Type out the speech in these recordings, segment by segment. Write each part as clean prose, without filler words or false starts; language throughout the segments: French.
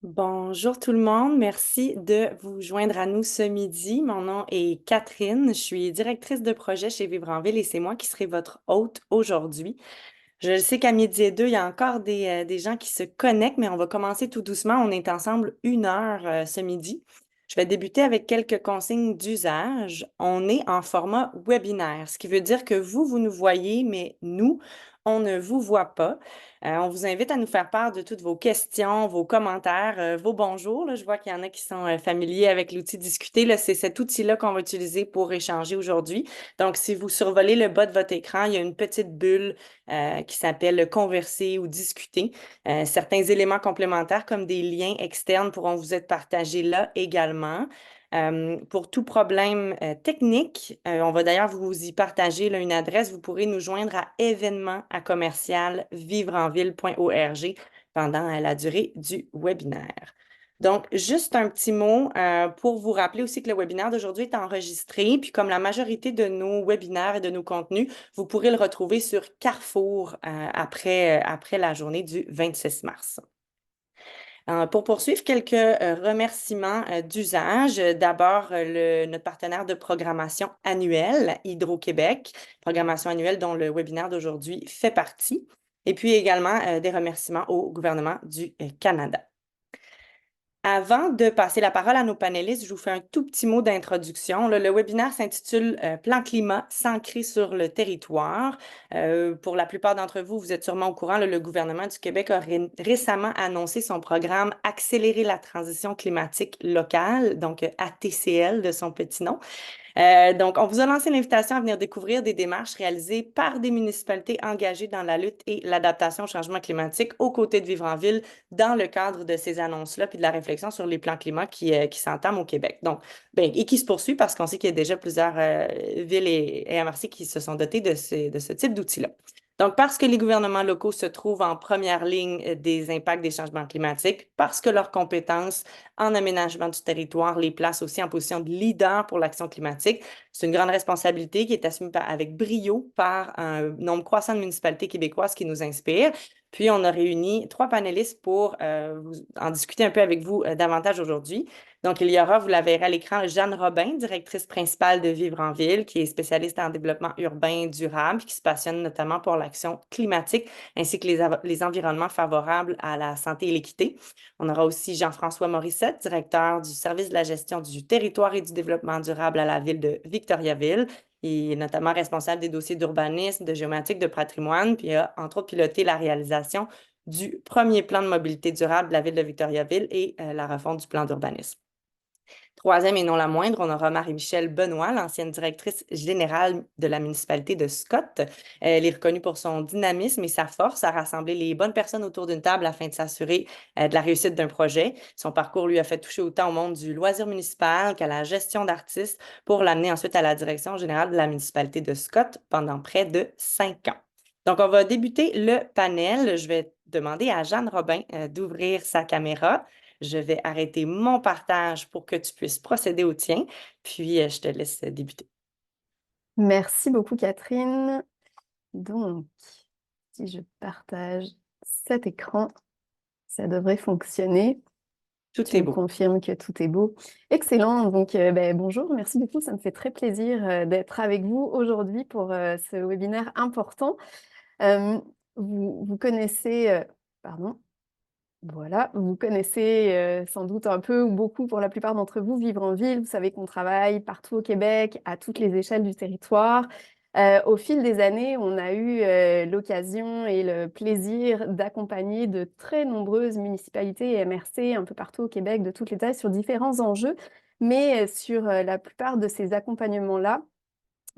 Bonjour tout le monde, merci de vous joindre à nous ce midi. Mon nom est Catherine, je suis directrice de projet chez Vivre en Ville et c'est moi qui serai votre hôte aujourd'hui. Je sais qu'à midi et deux, il y a encore des gens qui se connectent, mais on va commencer tout doucement. On est ensemble 1 heure ce midi. Je vais débuter avec quelques consignes d'usage. On est en format webinaire, ce qui veut dire que vous nous voyez, mais nous, on ne vous voit pas. On vous invite à nous faire part de toutes vos questions, vos commentaires, vos bonjours. Là. Je vois qu'il y en a qui sont familiers avec l'outil Discuter. Là, c'est cet outil-là qu'on va utiliser pour échanger aujourd'hui. Donc, si vous survolez le bas de votre écran, il y a une petite bulle qui s'appelle Converser ou Discuter. Certains éléments complémentaires comme des liens externes pourront vous être partagés là également. Pour tout problème technique, on va d'ailleurs vous y partager là, une adresse. Vous pourrez nous joindre à événement@vivreenville.org pendant la durée du webinaire. Donc, juste un petit mot pour vous rappeler aussi que le webinaire d'aujourd'hui est enregistré, puis comme la majorité de nos webinaires et de nos contenus, vous pourrez le retrouver sur Carrefour après la journée du 26 mars. Pour poursuivre, quelques remerciements d'usage. D'abord, notre partenaire de programmation annuelle, Hydro-Québec, programmation annuelle dont le webinaire d'aujourd'hui fait partie. Et puis également des remerciements au gouvernement du Canada. Avant de passer la parole à nos panélistes, je vous fais un tout petit mot d'introduction. Le webinaire s'intitule Plan climat s'ancrer sur le territoire. Pour la plupart d'entre vous, vous êtes sûrement au courant, le gouvernement du Québec a récemment annoncé son programme Accélérer la transition climatique locale, donc ATCL de son petit nom. Donc, on vous a lancé l'invitation à venir découvrir des démarches réalisées par des municipalités engagées dans la lutte et l'adaptation au changement climatique aux côtés de Vivre en Ville dans le cadre de ces annonces-là puis de la réflexion sur les plans climat qui s'entament au Québec. Donc, ben, et qui se poursuit parce qu'on sait qu'il y a déjà plusieurs villes et MRC qui se sont dotées de ce type d'outils-là. Donc, parce que les gouvernements locaux se trouvent en première ligne des impacts des changements climatiques, parce que leurs compétences en aménagement du territoire les placent aussi en position de leader pour l'action climatique, c'est une grande responsabilité qui est assumée avec brio par un nombre croissant de municipalités québécoises qui nous inspirent. Puis, on a réuni 3 panélistes pour en discuter un peu avec vous davantage aujourd'hui. Donc, il y aura, vous la verrez à l'écran, Jeanne Robin, directrice principale de Vivre en Ville, qui est spécialiste en développement urbain durable, qui se passionne notamment pour l'action climatique ainsi que les environnements favorables à la santé et l'équité. On aura aussi Jean-François Morissette, directeur du service de la gestion du territoire et du développement durable à la ville de Victoriaville. Il est notamment responsable des dossiers d'urbanisme, de géomatique, de patrimoine, puis a entre autres piloté la réalisation du premier plan de mobilité durable de la ville de Victoriaville et la refonte du plan d'urbanisme. Troisième et non la moindre, on aura Marie-Michelle Benoît, l'ancienne directrice générale de la municipalité de Scott. Elle est reconnue pour son dynamisme et sa force à rassembler les bonnes personnes autour d'une table afin de s'assurer de la réussite d'un projet. Son parcours lui a fait toucher autant au monde du loisir municipal qu'à la gestion d'artistes pour l'amener ensuite à la direction générale de la municipalité de Scott pendant près de 5 ans. Donc, on va débuter le panel. Je vais demander à Jeanne Robin d'ouvrir sa caméra. Je vais arrêter mon partage pour que tu puisses procéder au tien, puis je te laisse débuter. Merci beaucoup, Catherine. Donc, si je partage cet écran, ça devrait fonctionner. Tout Tu est me beau. confirmes que tout est beau. Excellent. Donc, bonjour, merci beaucoup. Ça me fait très plaisir d'être avec vous aujourd'hui pour ce webinaire important. Euh, vous connaissez, pardon, voilà, vous connaissez sans doute un peu ou beaucoup pour la plupart d'entre vous Vivre en Ville. Vous savez qu'on travaille partout au Québec, à toutes les échelles du territoire. Au fil des années, on a eu l'occasion et le plaisir d'accompagner de très nombreuses municipalités et MRC un peu partout au Québec, de toutes les tailles, sur différents enjeux. Mais sur la plupart de ces accompagnements-là,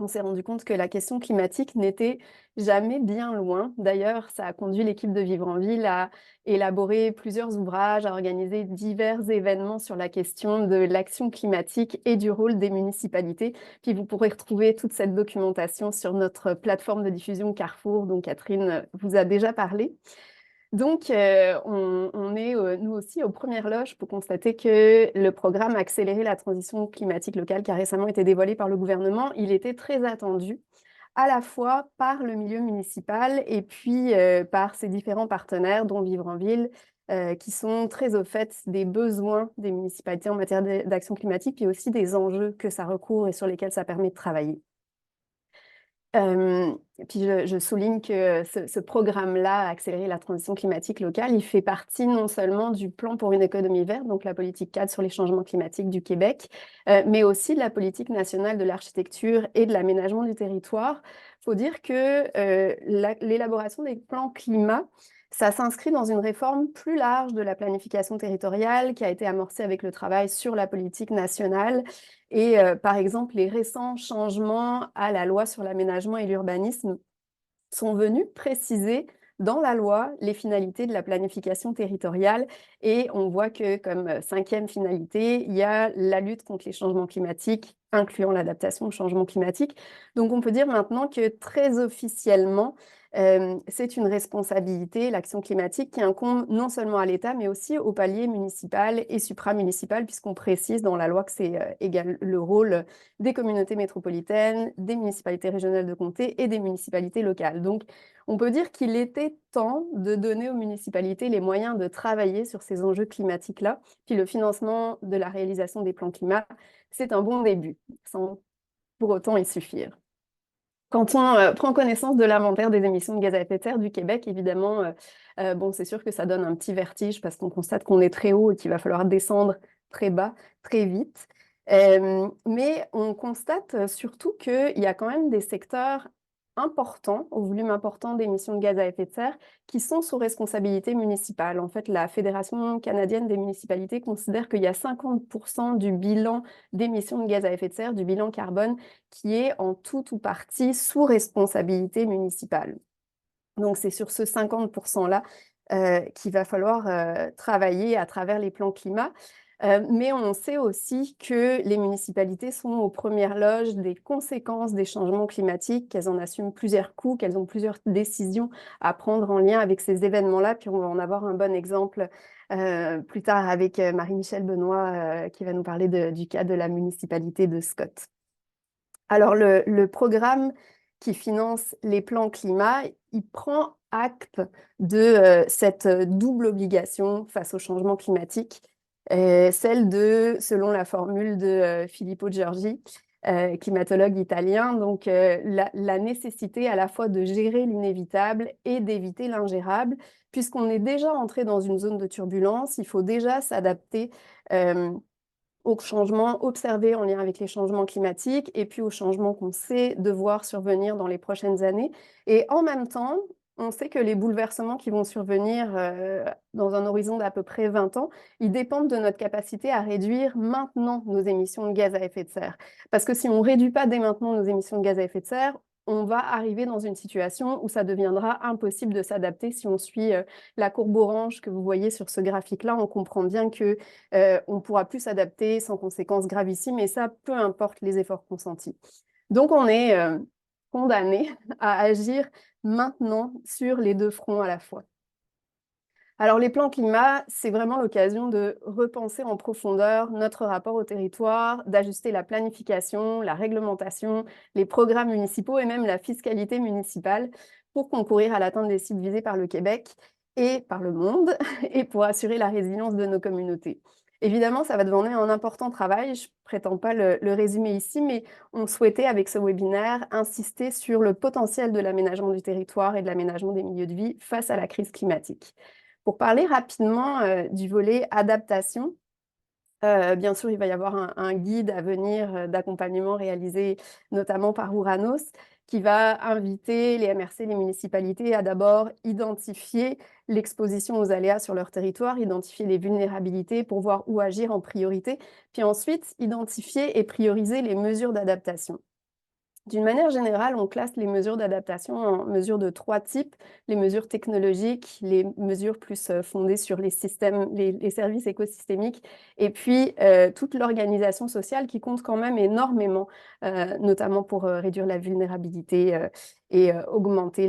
on s'est rendu compte que la question climatique n'était jamais bien loin. D'ailleurs, ça a conduit l'équipe de Vivre en Ville à élaborer plusieurs ouvrages, à organiser divers événements sur la question de l'action climatique et du rôle des municipalités. Puis vous pourrez retrouver toute cette documentation sur notre plateforme de diffusion Carrefour, dont Catherine vous a déjà parlé. Donc, on est, nous aussi, aux premières loges pour constater que le programme Accélérer la transition climatique locale, qui a récemment été dévoilé par le gouvernement, il était très attendu, à la fois par le milieu municipal et puis par ses différents partenaires, dont Vivre en Ville, qui sont très au fait des besoins des municipalités en matière d'action climatique, puis aussi des enjeux que ça recouvre et sur lesquels ça permet de travailler. Puis je souligne que ce programme-là, Accélérer la transition climatique locale, il fait partie non seulement du plan pour une économie verte, donc la politique cadre sur les changements climatiques du Québec, mais aussi de la politique nationale de l'architecture et de l'aménagement du territoire. Il faut dire que l'élaboration des plans climat, ça s'inscrit dans une réforme plus large de la planification territoriale qui a été amorcée avec le travail sur la politique nationale. Et par exemple, les récents changements à la loi sur l'aménagement et l'urbanisme sont venus préciser dans la loi les finalités de la planification territoriale. Et on voit que comme cinquième finalité, il y a la lutte contre les changements climatiques, incluant l'adaptation au changement climatique. Donc on peut dire maintenant que très officiellement, c'est une responsabilité, l'action climatique, qui incombe non seulement à l'État, mais aussi au palier municipal et supramunicipal, puisqu'on précise dans la loi que c'est le rôle des communautés métropolitaines, des municipalités régionales de comté et des municipalités locales. Donc, on peut dire qu'il était temps de donner aux municipalités les moyens de travailler sur ces enjeux climatiques-là. Puis le financement de la réalisation des plans climat, c'est un bon début, sans pour autant y suffire. Quand on prend connaissance de l'inventaire des émissions de gaz à effet de serre du Québec, évidemment, bon, c'est sûr que ça donne un petit vertige parce qu'on constate qu'on est très haut et qu'il va falloir descendre très bas, très vite. Mais on constate surtout qu'il y a quand même des secteurs importants, au volume important d'émissions de gaz à effet de serre, qui sont sous responsabilité municipale. En fait, la Fédération canadienne des municipalités considère qu'il y a 50% du bilan d'émissions de gaz à effet de serre, du bilan carbone, qui est en tout ou partie sous responsabilité municipale. Donc, c'est sur ce 50%-là qu'il va falloir travailler à travers les plans climat. Mais on sait aussi que les municipalités sont aux premières loges des conséquences des changements climatiques, qu'elles en assument plusieurs coûts, qu'elles ont plusieurs décisions à prendre en lien avec ces événements-là. Puis on va en avoir un bon exemple plus tard avec Marie-Michèle Benoît qui va nous parler du cas de la municipalité de Scott. Alors, le programme qui finance les plans climat, il prend acte de cette double obligation face au changement climatique, celle de, selon la formule de Filippo Giorgi, climatologue italien, donc la nécessité à la fois de gérer l'inévitable et d'éviter l'ingérable, puisqu'on est déjà entré dans une zone de turbulence, il faut déjà s'adapter aux changements observés en lien avec les changements climatiques et puis aux changements qu'on sait devoir survenir dans les prochaines années. Et en même temps, on sait que les bouleversements qui vont survenir dans un horizon d'à peu près 20 ans, ils dépendent de notre capacité à réduire maintenant nos émissions de gaz à effet de serre. Parce que si on ne réduit pas dès maintenant nos émissions de gaz à effet de serre, on va arriver dans une situation où ça deviendra impossible de s'adapter. Si on suit la courbe orange que vous voyez sur ce graphique-là, on comprend bien que on ne pourra plus s'adapter sans conséquences gravissimes, et ça, peu importe les efforts consentis. Donc, on est condamné à agir maintenant sur les deux fronts à la fois. Alors, les plans climat, c'est vraiment l'occasion de repenser en profondeur notre rapport au territoire, d'ajuster la planification, la réglementation, les programmes municipaux et même la fiscalité municipale pour concourir à l'atteinte des cibles visées par le Québec et par le monde et pour assurer la résilience de nos communautés. Évidemment, ça va demander un important travail, je ne prétends pas le résumer ici, mais on souhaitait avec ce webinaire insister sur le potentiel de l'aménagement du territoire et de l'aménagement des milieux de vie face à la crise climatique. Pour parler rapidement du volet adaptation, bien sûr, il va y avoir un guide à venir d'accompagnement réalisé notamment par Ouranos qui va inviter les MRC, les municipalités à d'abord identifier l'exposition aux aléas sur leur territoire, identifier les vulnérabilités pour voir où agir en priorité, puis ensuite identifier et prioriser les mesures d'adaptation. D'une manière générale, on classe les mesures d'adaptation en mesures de 3 types: les mesures technologiques, les mesures plus fondées sur les systèmes, les services écosystémiques, et puis toute l'organisation sociale qui compte quand même énormément, notamment pour réduire la vulnérabilité et augmenter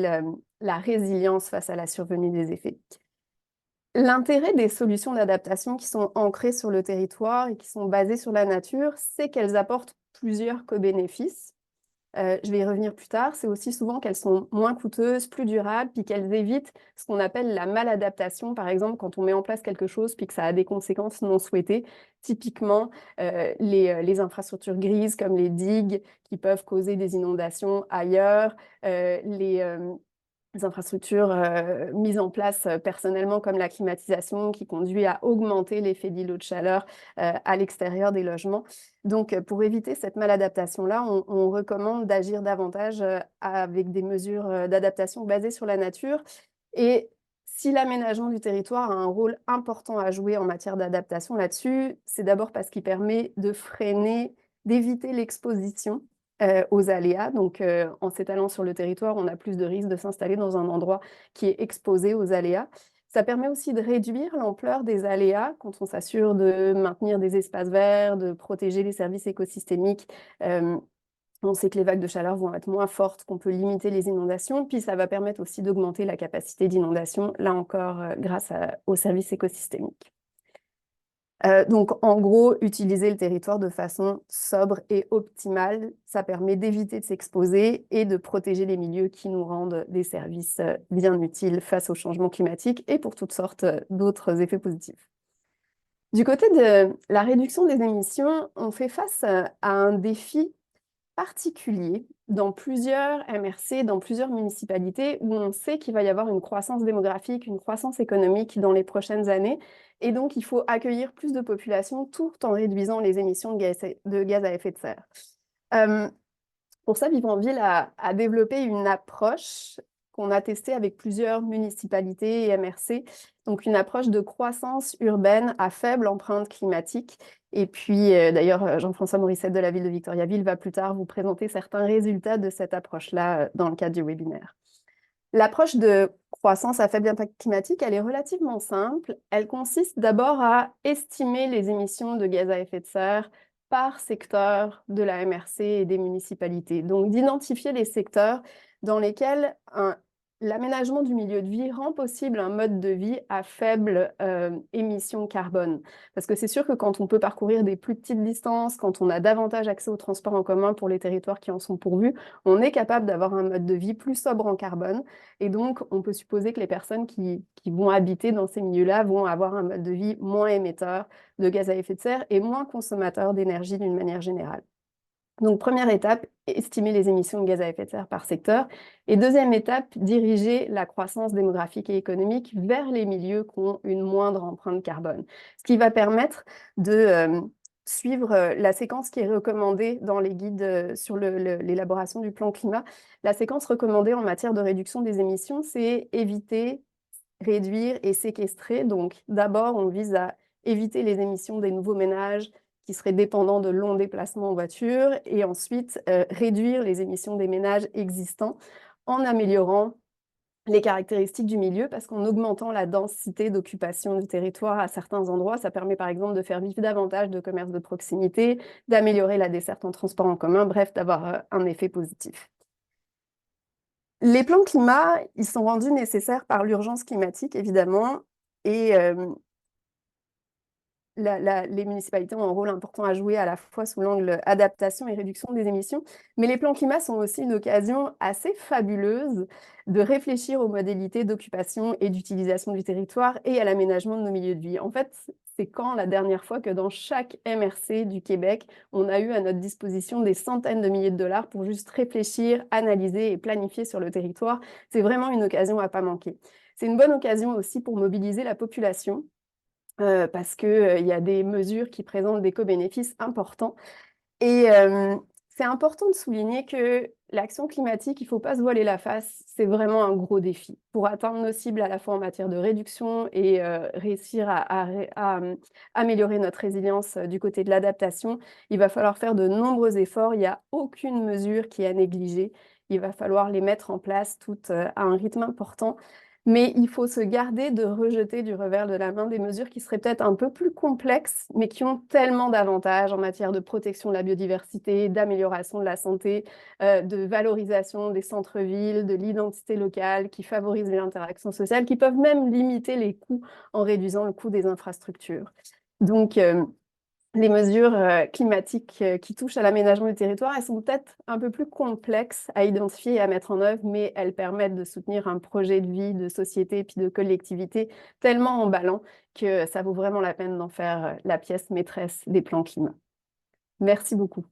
la résilience face à la survenue des effets. L'intérêt des solutions d'adaptation qui sont ancrées sur le territoire et qui sont basées sur la nature, c'est qu'elles apportent plusieurs co-bénéfices. je vais y revenir plus tard, c'est aussi souvent qu'elles sont moins coûteuses, plus durables, puis qu'elles évitent ce qu'on appelle la maladaptation. Par exemple, quand on met en place quelque chose, puis que ça a des conséquences non souhaitées. Typiquement, les infrastructures grises, comme les digues, qui peuvent causer des inondations ailleurs, les infrastructures mises en place personnellement, comme la climatisation, qui conduit à augmenter l'effet d'îlot de chaleur à l'extérieur des logements. Donc, pour éviter cette maladaptation-là, on recommande d'agir davantage avec des mesures d'adaptation basées sur la nature. Et si l'aménagement du territoire a un rôle important à jouer en matière d'adaptation là-dessus, c'est d'abord parce qu'il permet de freiner, d'éviter l'exposition aux aléas. Donc, en s'étalant sur le territoire, on a plus de risques de s'installer dans un endroit qui est exposé aux aléas. Ça permet aussi de réduire l'ampleur des aléas quand on s'assure de maintenir des espaces verts, de protéger les services écosystémiques. On sait que les vagues de chaleur vont être moins fortes, qu'on peut limiter les inondations, puis ça va permettre aussi d'augmenter la capacité d'inondation, là encore grâce aux services écosystémiques. Donc, en gros, utiliser le territoire de façon sobre et optimale, ça permet d'éviter de s'exposer et de protéger les milieux qui nous rendent des services bien utiles face au changement climatique et pour toutes sortes d'autres effets positifs. Du côté de la réduction des émissions, on fait face à un défi particulier dans plusieurs MRC, dans plusieurs municipalités, où on sait qu'il va y avoir une croissance démographique, une croissance économique dans les prochaines années. Et donc, il faut accueillir plus de population tout en réduisant les émissions de gaz à effet de serre. Pour ça, Vivre en Ville a développé une approche qu'on a testée avec plusieurs municipalités et MRC, donc une approche de croissance urbaine à faible empreinte climatique. Et puis, d'ailleurs, Jean-François Morissette de la ville de Victoriaville va plus tard vous présenter certains résultats de cette approche-là dans le cadre du webinaire. L'approche de croissance à faible impact climatique, elle est relativement simple. Elle consiste d'abord à estimer les émissions de gaz à effet de serre par secteur de la MRC et des municipalités. Donc, d'identifier les secteurs dans lesquels l'aménagement du milieu de vie rend possible un mode de vie à faible émission carbone. Parce que c'est sûr que quand on peut parcourir des plus petites distances, quand on a davantage accès aux transports en commun pour les territoires qui en sont pourvus, on est capable d'avoir un mode de vie plus sobre en carbone. Et donc, on peut supposer que les personnes qui vont habiter dans ces milieux-là vont avoir un mode de vie moins émetteur de gaz à effet de serre et moins consommateur d'énergie d'une manière générale. Donc, première étape, estimer les émissions de gaz à effet de serre par secteur. Et deuxième étape, diriger la croissance démographique et économique vers les milieux qui ont une moindre empreinte carbone. Ce qui va permettre de suivre la séquence qui est recommandée dans les guides sur l'élaboration du plan climat. La séquence recommandée en matière de réduction des émissions, c'est éviter, réduire et séquestrer. Donc, d'abord, on vise à éviter les émissions des nouveaux ménages qui seraient dépendants de longs déplacements en voiture, et ensuite réduire les émissions des ménages existants en améliorant les caractéristiques du milieu, parce qu'en augmentant la densité d'occupation du territoire à certains endroits, ça permet par exemple de faire vivre davantage de commerces de proximité, d'améliorer la desserte en transport en commun, bref, d'avoir un effet positif. Les plans climat, ils sont rendus nécessaires par l'urgence climatique, évidemment, et les municipalités ont un rôle important à jouer à la fois sous l'angle adaptation et réduction des émissions, mais les plans climat sont aussi une occasion assez fabuleuse de réfléchir aux modalités d'occupation et d'utilisation du territoire et à l'aménagement de nos milieux de vie. En fait, c'est quand la dernière fois que dans chaque MRC du Québec, on a eu à notre disposition des centaines de milliers de dollars pour juste réfléchir, analyser et planifier sur le territoire. C'est vraiment une occasion à ne pas manquer. C'est une bonne occasion aussi pour mobiliser la population, parce qu'il y a des mesures qui présentent des co-bénéfices importants. Et c'est important de souligner que l'action climatique, il ne faut pas se voiler la face, c'est vraiment un gros défi. Pour atteindre nos cibles à la fois en matière de réduction et réussir à améliorer notre résilience du côté de l'adaptation, il va falloir faire de nombreux efforts. Il n'y a aucune mesure qui est à négliger. Il va falloir les mettre en place toutes à un rythme important. Mais il faut se garder de rejeter du revers de la main des mesures qui seraient peut-être un peu plus complexes, mais qui ont tellement d'avantages en matière de protection de la biodiversité, d'amélioration de la santé, de valorisation des centres-villes, de l'identité locale, qui favorisent les interactions sociales, qui peuvent même limiter les coûts en réduisant le coût des infrastructures. Donc, les mesures climatiques qui touchent à l'aménagement du territoire, elles sont peut-être un peu plus complexes à identifier et à mettre en œuvre, mais elles permettent de soutenir un projet de vie, de société, puis de collectivité tellement emballant que ça vaut vraiment la peine d'en faire la pièce maîtresse des plans climat. Merci beaucoup.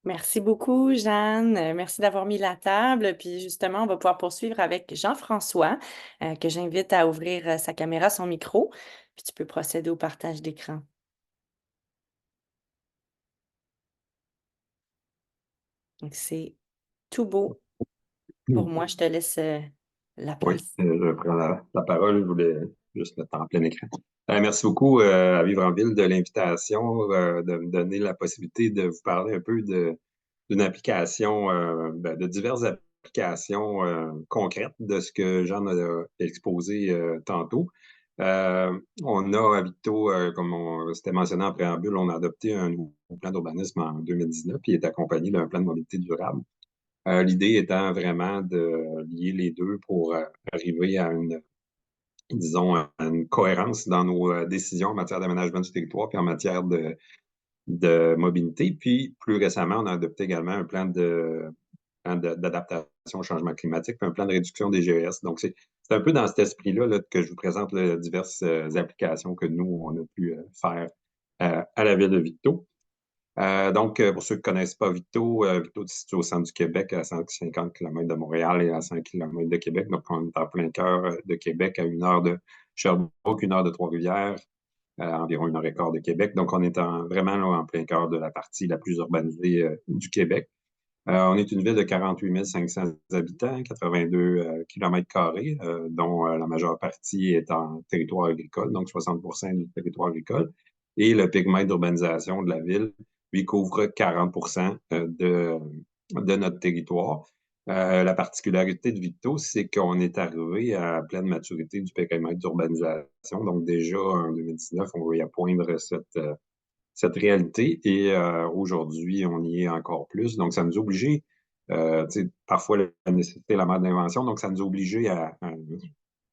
Merci beaucoup, Jeanne. Merci d'avoir mis la table. Puis justement, on va pouvoir poursuivre avec Jean-François, que j'invite à ouvrir sa caméra, son micro. Puis tu peux procéder au partage d'écran. Donc, c'est tout beau pour moi. Je te laisse la Oui, place. je prends la parole. Je voulais juste mettre en plein écran. Merci beaucoup à Vivre en Ville de l'invitation, de me donner la possibilité de vous parler un peu d'une application, de diverses applications concrètes de ce que Jean a exposé tantôt. On a à Victo, comme c'était mentionné en préambule, on a adopté un nouveau plan d'urbanisme en 2019 qui est accompagné d'un plan de mobilité durable. L'idée étant vraiment de lier les deux pour arriver à disons, à une cohérence dans nos décisions en matière d'aménagement du territoire puis en matière de mobilité. Puis, plus récemment, on a adopté également un plan d'adaptation au changement climatique puis un plan de réduction des GES. Donc, c'est un peu dans cet esprit-là là, que je vous présente les diverses applications que nous, on a pu faire à la ville de Victo. Donc, pour ceux qui ne connaissent pas Victo, Victo est situé au centre du Québec, à 150 km de Montréal et à 5 km de Québec. Donc, on est en plein cœur de Québec, à 1 heure de Sherbrooke, 1 heure de Trois-Rivières, environ 1 heure et quart de Québec. Donc, on est vraiment là, en plein cœur de la partie la plus urbanisée du Québec. On est une ville de 48 500 habitants, 82 km², dont la majeure partie est en territoire agricole, donc 60% du territoire agricole. Et le périmètre d'urbanisation de la ville, lui, couvre 40% de notre territoire. La particularité de Victo, c'est qu'on est arrivé à pleine maturité du périmètre d'urbanisation. Donc déjà, en 2019, on va y appoindre cette réalité. Et aujourd'hui, on y est encore plus. Donc, ça nous a obligé, parfois la nécessité est la mère de l'invention, donc ça nous a obligé à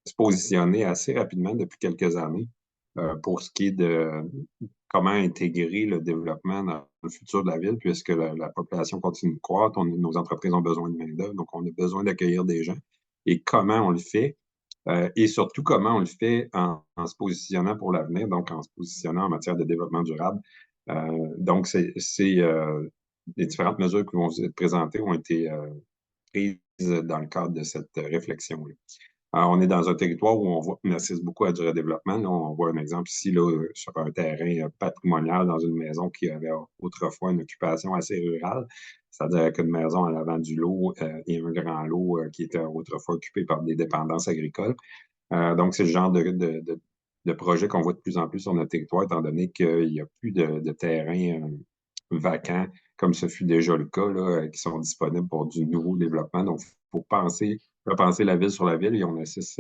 se positionner assez rapidement depuis quelques années pour ce qui est de comment intégrer le développement dans le futur de la ville, puisque la population continue de croître, nos entreprises ont besoin de main-d'œuvre, donc on a besoin d'accueillir des gens. Et comment on le fait? Et surtout, comment on le fait en se positionnant pour l'avenir, donc en se positionnant en matière de développement durable. Donc, les différentes mesures qui vont être présentées ont été prises dans le cadre de cette réflexion-là. Alors, on est dans un territoire où on assiste beaucoup à du redéveloppement. Là, on voit un exemple ici là, sur un terrain patrimonial dans une maison qui avait autrefois une occupation assez rurale, c'est-à-dire qu'une maison à l'avant du lot et un grand lot qui était autrefois occupé par des dépendances agricoles. Donc, c'est le genre de projet qu'on voit de plus en plus sur notre territoire, étant donné qu'il n'y a plus de terrain vacants, comme ce fut déjà le cas, là, qui sont disponibles pour du nouveau développement. Donc, il faut repenser la ville sur la ville et on assiste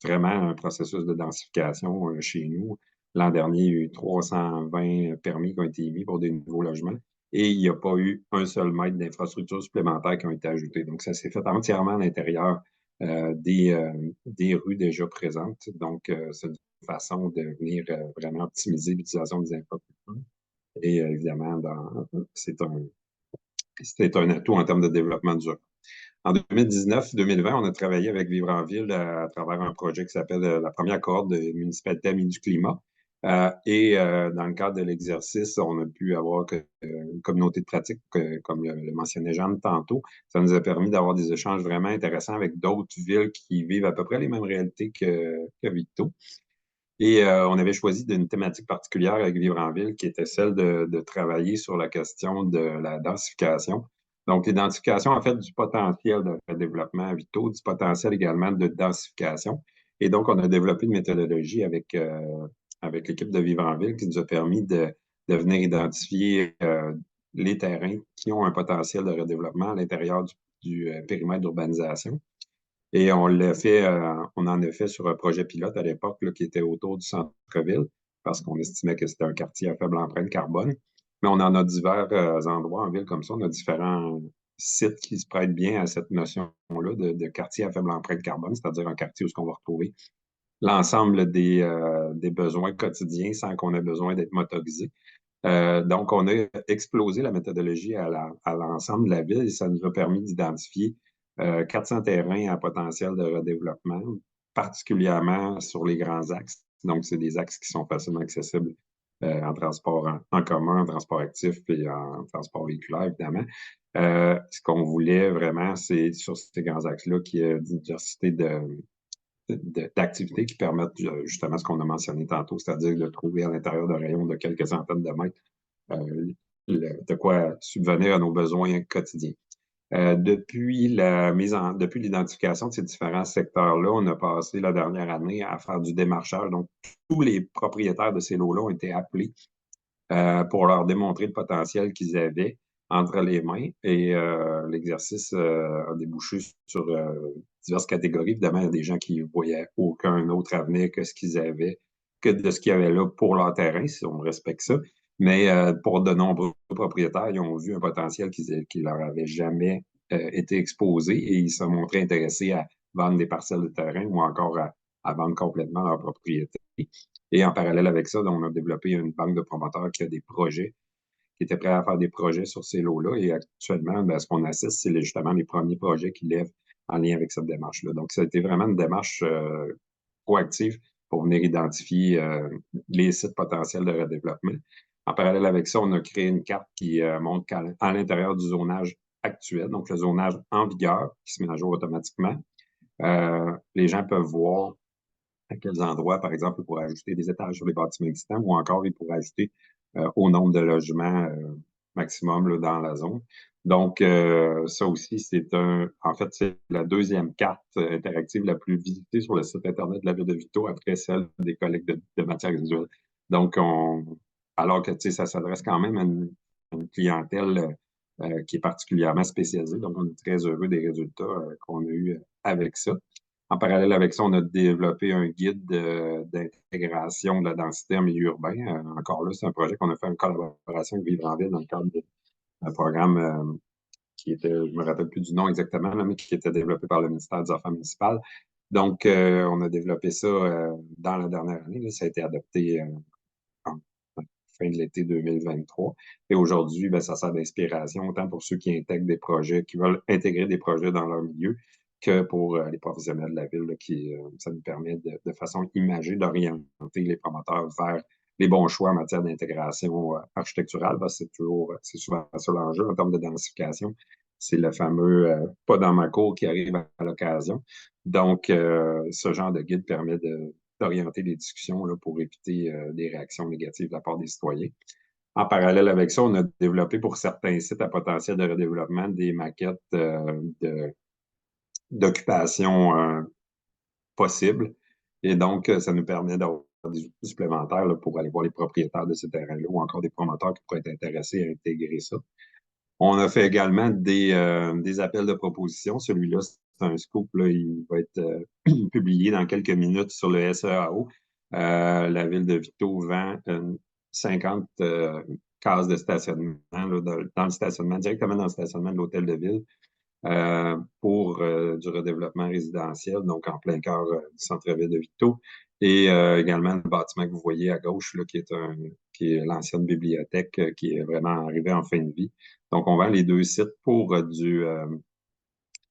vraiment à un processus de densification chez nous. L'an dernier, il y a eu 320 permis qui ont été émis pour des nouveaux logements et il n'y a pas eu un seul mètre d'infrastructures supplémentaires qui ont été ajoutés. Donc, ça s'est fait entièrement à l'intérieur des rues déjà présentes. Donc, c'est une façon de venir vraiment optimiser l'utilisation des infrastructures. Et évidemment, c'est un atout en termes de développement durable. En 2019-2020, on a travaillé avec Vivre en Ville à travers un projet qui s'appelle la première cohorte de municipalité amis du climat. Dans le cadre de l'exercice, on a pu avoir une communauté de pratique, comme le mentionnait Jeanne tantôt. Ça nous a permis d'avoir des échanges vraiment intéressants avec d'autres villes qui vivent à peu près les mêmes réalités que Victo. Et on avait choisi d'une thématique particulière avec Vivre en Ville, qui était celle de travailler sur la question de la densification. Donc, l'identification, en fait, du potentiel de développement à Victo, du potentiel également de densification. Et donc, on a développé une méthodologie avec l'équipe de Vivre en Ville qui nous a permis de venir identifier les terrains qui ont un potentiel de redéveloppement à l'intérieur du périmètre d'urbanisation. Et on en a fait sur un projet pilote à l'époque qui était autour du centre-ville, parce qu'on estimait que c'était un quartier à faible empreinte carbone. Mais on en a divers endroits en ville comme ça. On a différents sites qui se prêtent bien à cette notion-là de quartier à faible empreinte carbone, c'est-à-dire un quartier où on va retrouver l'ensemble des besoins quotidiens sans qu'on ait besoin d'être motorisé. Donc, on a explosé la méthodologie à l'ensemble de la ville et ça nous a permis d'identifier 400 terrains à potentiel de redéveloppement, particulièrement sur les grands axes. Donc, c'est des axes qui sont facilement accessibles en transport en commun, en transport actif et en transport véhiculaire, évidemment. Ce qu'on voulait vraiment, c'est sur ces grands axes-là qu'il y ait une diversité d'activités qui permettent justement ce qu'on a mentionné tantôt, c'est-à-dire de trouver à l'intérieur de rayons de quelques centaines de mètres de quoi subvenir à nos besoins quotidiens. Depuis l'identification de ces différents secteurs-là, on a passé la dernière année à faire du démarchage. Donc, tous les propriétaires de ces lots-là ont été appelés pour leur démontrer le potentiel qu'ils avaient entre les mains. Et l'exercice a débouché sur diverses catégories. Évidemment, il y a des gens qui ne voyaient aucun autre avenir que ce qu'ils avaient, que de ce qu'il y avait là pour leur terrain, si on respecte ça. Mais pour de nombreux propriétaires, ils ont vu un potentiel qui leur avait jamais été exposé et ils se sont montrés intéressés à vendre des parcelles de terrain ou encore à vendre complètement leur propriété. Et en parallèle avec ça, on a développé une banque de promoteurs qui a des projets, qui étaient prêts à faire des projets sur ces lots-là. Et actuellement, ben, ce qu'on assiste, c'est justement les premiers projets qui lèvent en lien avec cette démarche-là. Donc, ça a été vraiment une démarche proactive pour venir identifier les sites potentiels de redéveloppement. En parallèle avec ça, on a créé une carte qui montre qu'à l'intérieur du zonage actuel, donc le zonage en vigueur, qui se met à jour automatiquement, les gens peuvent voir à quels endroits, par exemple, ils pourraient ajouter des étages sur les bâtiments existants ou encore ils pourraient ajouter au nombre de logements maximum là, dans la zone. Donc, ça aussi, en fait, c'est la deuxième carte interactive la plus visitée sur le site Internet de la ville de Victo après celle des collectes de matières résiduelles. Donc, alors que, tu sais, ça s'adresse quand même à une clientèle qui est particulièrement spécialisée. Donc, on est très heureux des résultats qu'on a eus avec ça. En parallèle avec ça, on a développé un guide d'intégration de la densité en milieu urbain. Encore là, c'est un projet qu'on a fait en collaboration avec Vivre en Ville dans le cadre d'un programme qui était, je me rappelle plus du nom exactement, là, mais qui était développé par le ministère des Affaires municipales. Donc, on a développé ça dans la dernière année. Là, ça a été adopté en fin de l'été 2023. Et aujourd'hui, ben, ça sert d'inspiration autant pour ceux qui intègrent des projets, qui veulent intégrer des projets dans leur milieu, que pour les professionnels de la ville, là, ça nous permet de façon imagée d'orienter les promoteurs vers les bons choix en matière d'intégration architecturale. C'est souvent ça l'enjeu en termes de densification. C'est le fameux pas dans ma cour qui arrive à l'occasion. Donc, ce genre de guide permet d'orienter les discussions là, pour éviter des réactions négatives de la part des citoyens. En parallèle avec ça, on a développé pour certains sites à potentiel de redéveloppement des maquettes d'occupation possibles. Et donc, ça nous permet d'avoir des outils supplémentaires là, pour aller voir les propriétaires de ces terrains-là ou encore des promoteurs qui pourraient être intéressés à intégrer ça. On a fait également des appels de proposition. Celui-là, c'est un scoop. Là, il va être publié dans quelques minutes sur le SEAO. La ville de Victo vend 50 cases de stationnement là, dans le stationnement, directement dans le stationnement de l'hôtel de ville pour du redéveloppement résidentiel, donc en plein cœur du centre-ville de Victo. Et également le bâtiment que vous voyez à gauche, là, qui est l'ancienne bibliothèque qui est vraiment arrivée en fin de vie. Donc, on vend les deux sites pour du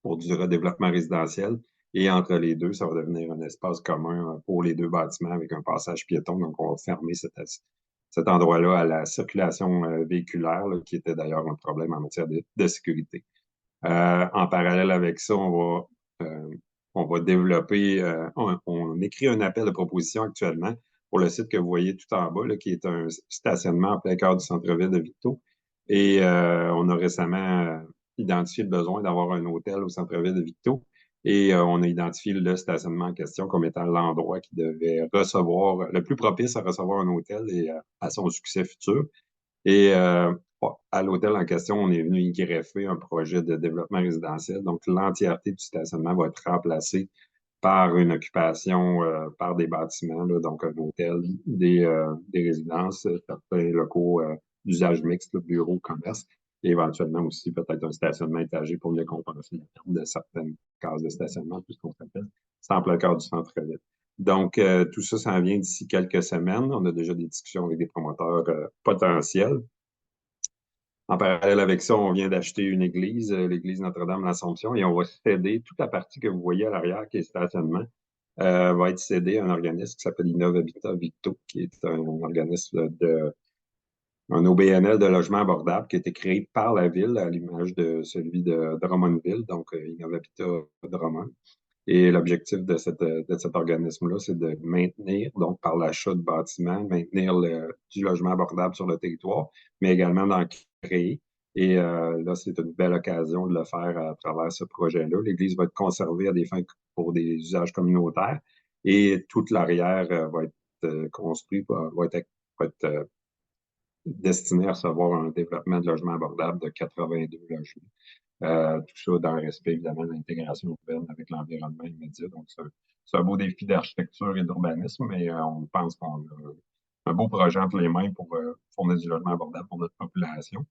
redéveloppement résidentiel. Et entre les deux, ça va devenir un espace commun pour les deux bâtiments avec un passage piéton. Donc, on va fermer cet endroit-là à la circulation véhiculaire, là, qui était d'ailleurs un problème en matière de sécurité. En parallèle avec ça, on va développer, on écrit un appel de proposition actuellement pour le site que vous voyez tout en bas, là, qui est un stationnement en plein cœur du centre-ville de Victo. Et on a récemment identifié le besoin d'avoir un hôtel au centre-ville de Victo. Et on a identifié le stationnement en question comme étant l'endroit qui devait recevoir, le plus propice à recevoir un hôtel et à son succès futur. Et à l'hôtel en question, on est venu y greffer un projet de développement résidentiel. Donc, l'entièreté du stationnement va être remplacée par une occupation par des bâtiments, là, donc un hôtel, des résidences, certains locaux d'usage mixte, là, bureaux, commerce, et éventuellement aussi peut-être un stationnement étagé pour mieux compenser la perte de certaines cases de stationnement, puisqu'on s'appelle. C'est en plein cœur du centre-ville. Donc, tout ça s'en vient d'ici quelques semaines. On a déjà des discussions avec des promoteurs potentiels. En parallèle avec ça, on vient d'acheter une église, l'église Notre-Dame-l'Assomption, et on va céder toute la partie que vous voyez à l'arrière, qui est stationnement, va être cédée à un organisme qui s'appelle Innov Habitat Victo, qui est un organisme un OBNL de logement abordable qui a été créé par la ville à l'image de celui de Drummondville, donc Innov Habitat Drummond. Et l'objectif de cet organisme-là, c'est de maintenir, donc par l'achat de bâtiments, maintenir du logement abordable sur le territoire, mais également d'en créer. Et là, c'est une belle occasion de le faire à travers ce projet-là. L'église va être conservée à des fins pour des usages communautaires et toute l'arrière va être construit, va être destiné à recevoir un développement de logement abordable de 82 logements. Tout ça dans le respect, évidemment, de l'intégration urbaine avec l'environnement immédiat. Donc, c'est un beau défi d'architecture et d'urbanisme, mais on pense qu'on a un beau projet entre les mains pour fournir du logement abordable pour notre population.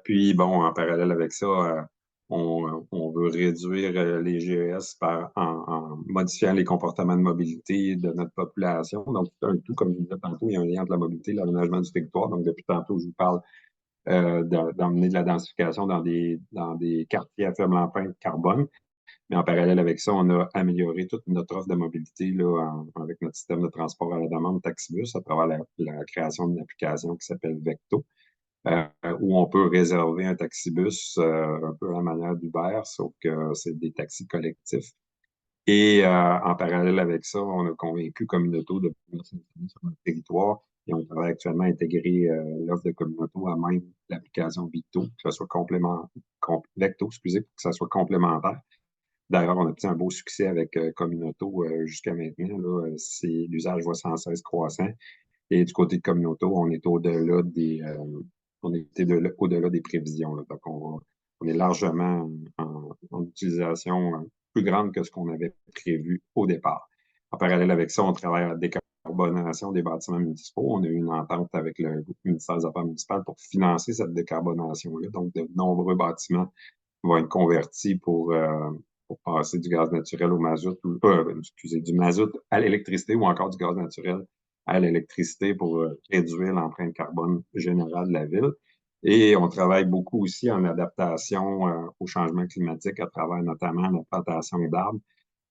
Puis, bon, en parallèle avec ça, on veut réduire les GES en modifiant les comportements de mobilité de notre population. Donc, c'est un tout, comme je disais tantôt, il y a un lien entre la mobilité et l'aménagement du territoire. Donc, depuis tantôt, je vous parle d'emmener de la densification dans des quartiers à faible empreinte carbone. Mais en parallèle avec ça, on a amélioré toute notre offre de mobilité là, avec notre système de transport à la demande Taxibus à travers la création d'une application qui s'appelle Vecto, où on peut réserver un taxibus un peu à la manière d'Uber, sauf que c'est des taxis collectifs. Et en parallèle avec ça, on a convaincu Communauto de venir s'installer sur notre territoire et on travaille actuellement à intégrer l'offre de Communauto à même l'application Victo, que ce soit Vecto, excusez, pour que ça soit complémentaire. D'ailleurs, on a obtenu un beau succès avec Communauto jusqu'à maintenant. Là, l'usage va sans cesse croissant. Et du côté de Communauto, on est au-delà au-delà des prévisions. Là. Donc, on est largement en utilisation plus grande que ce qu'on avait prévu au départ. En parallèle avec ça, on travaille à la décarbonation des bâtiments municipaux. On a eu une entente avec le ministère des Affaires municipales pour financer cette décarbonation-là. Donc, de nombreux bâtiments vont être convertis pour passer du gaz naturel au mazout, du mazout à l'électricité ou encore du gaz naturel à l'électricité pour réduire l'empreinte carbone générale de la ville. Et on travaille beaucoup aussi en adaptation au changement climatique à travers notamment la plantation d'arbres.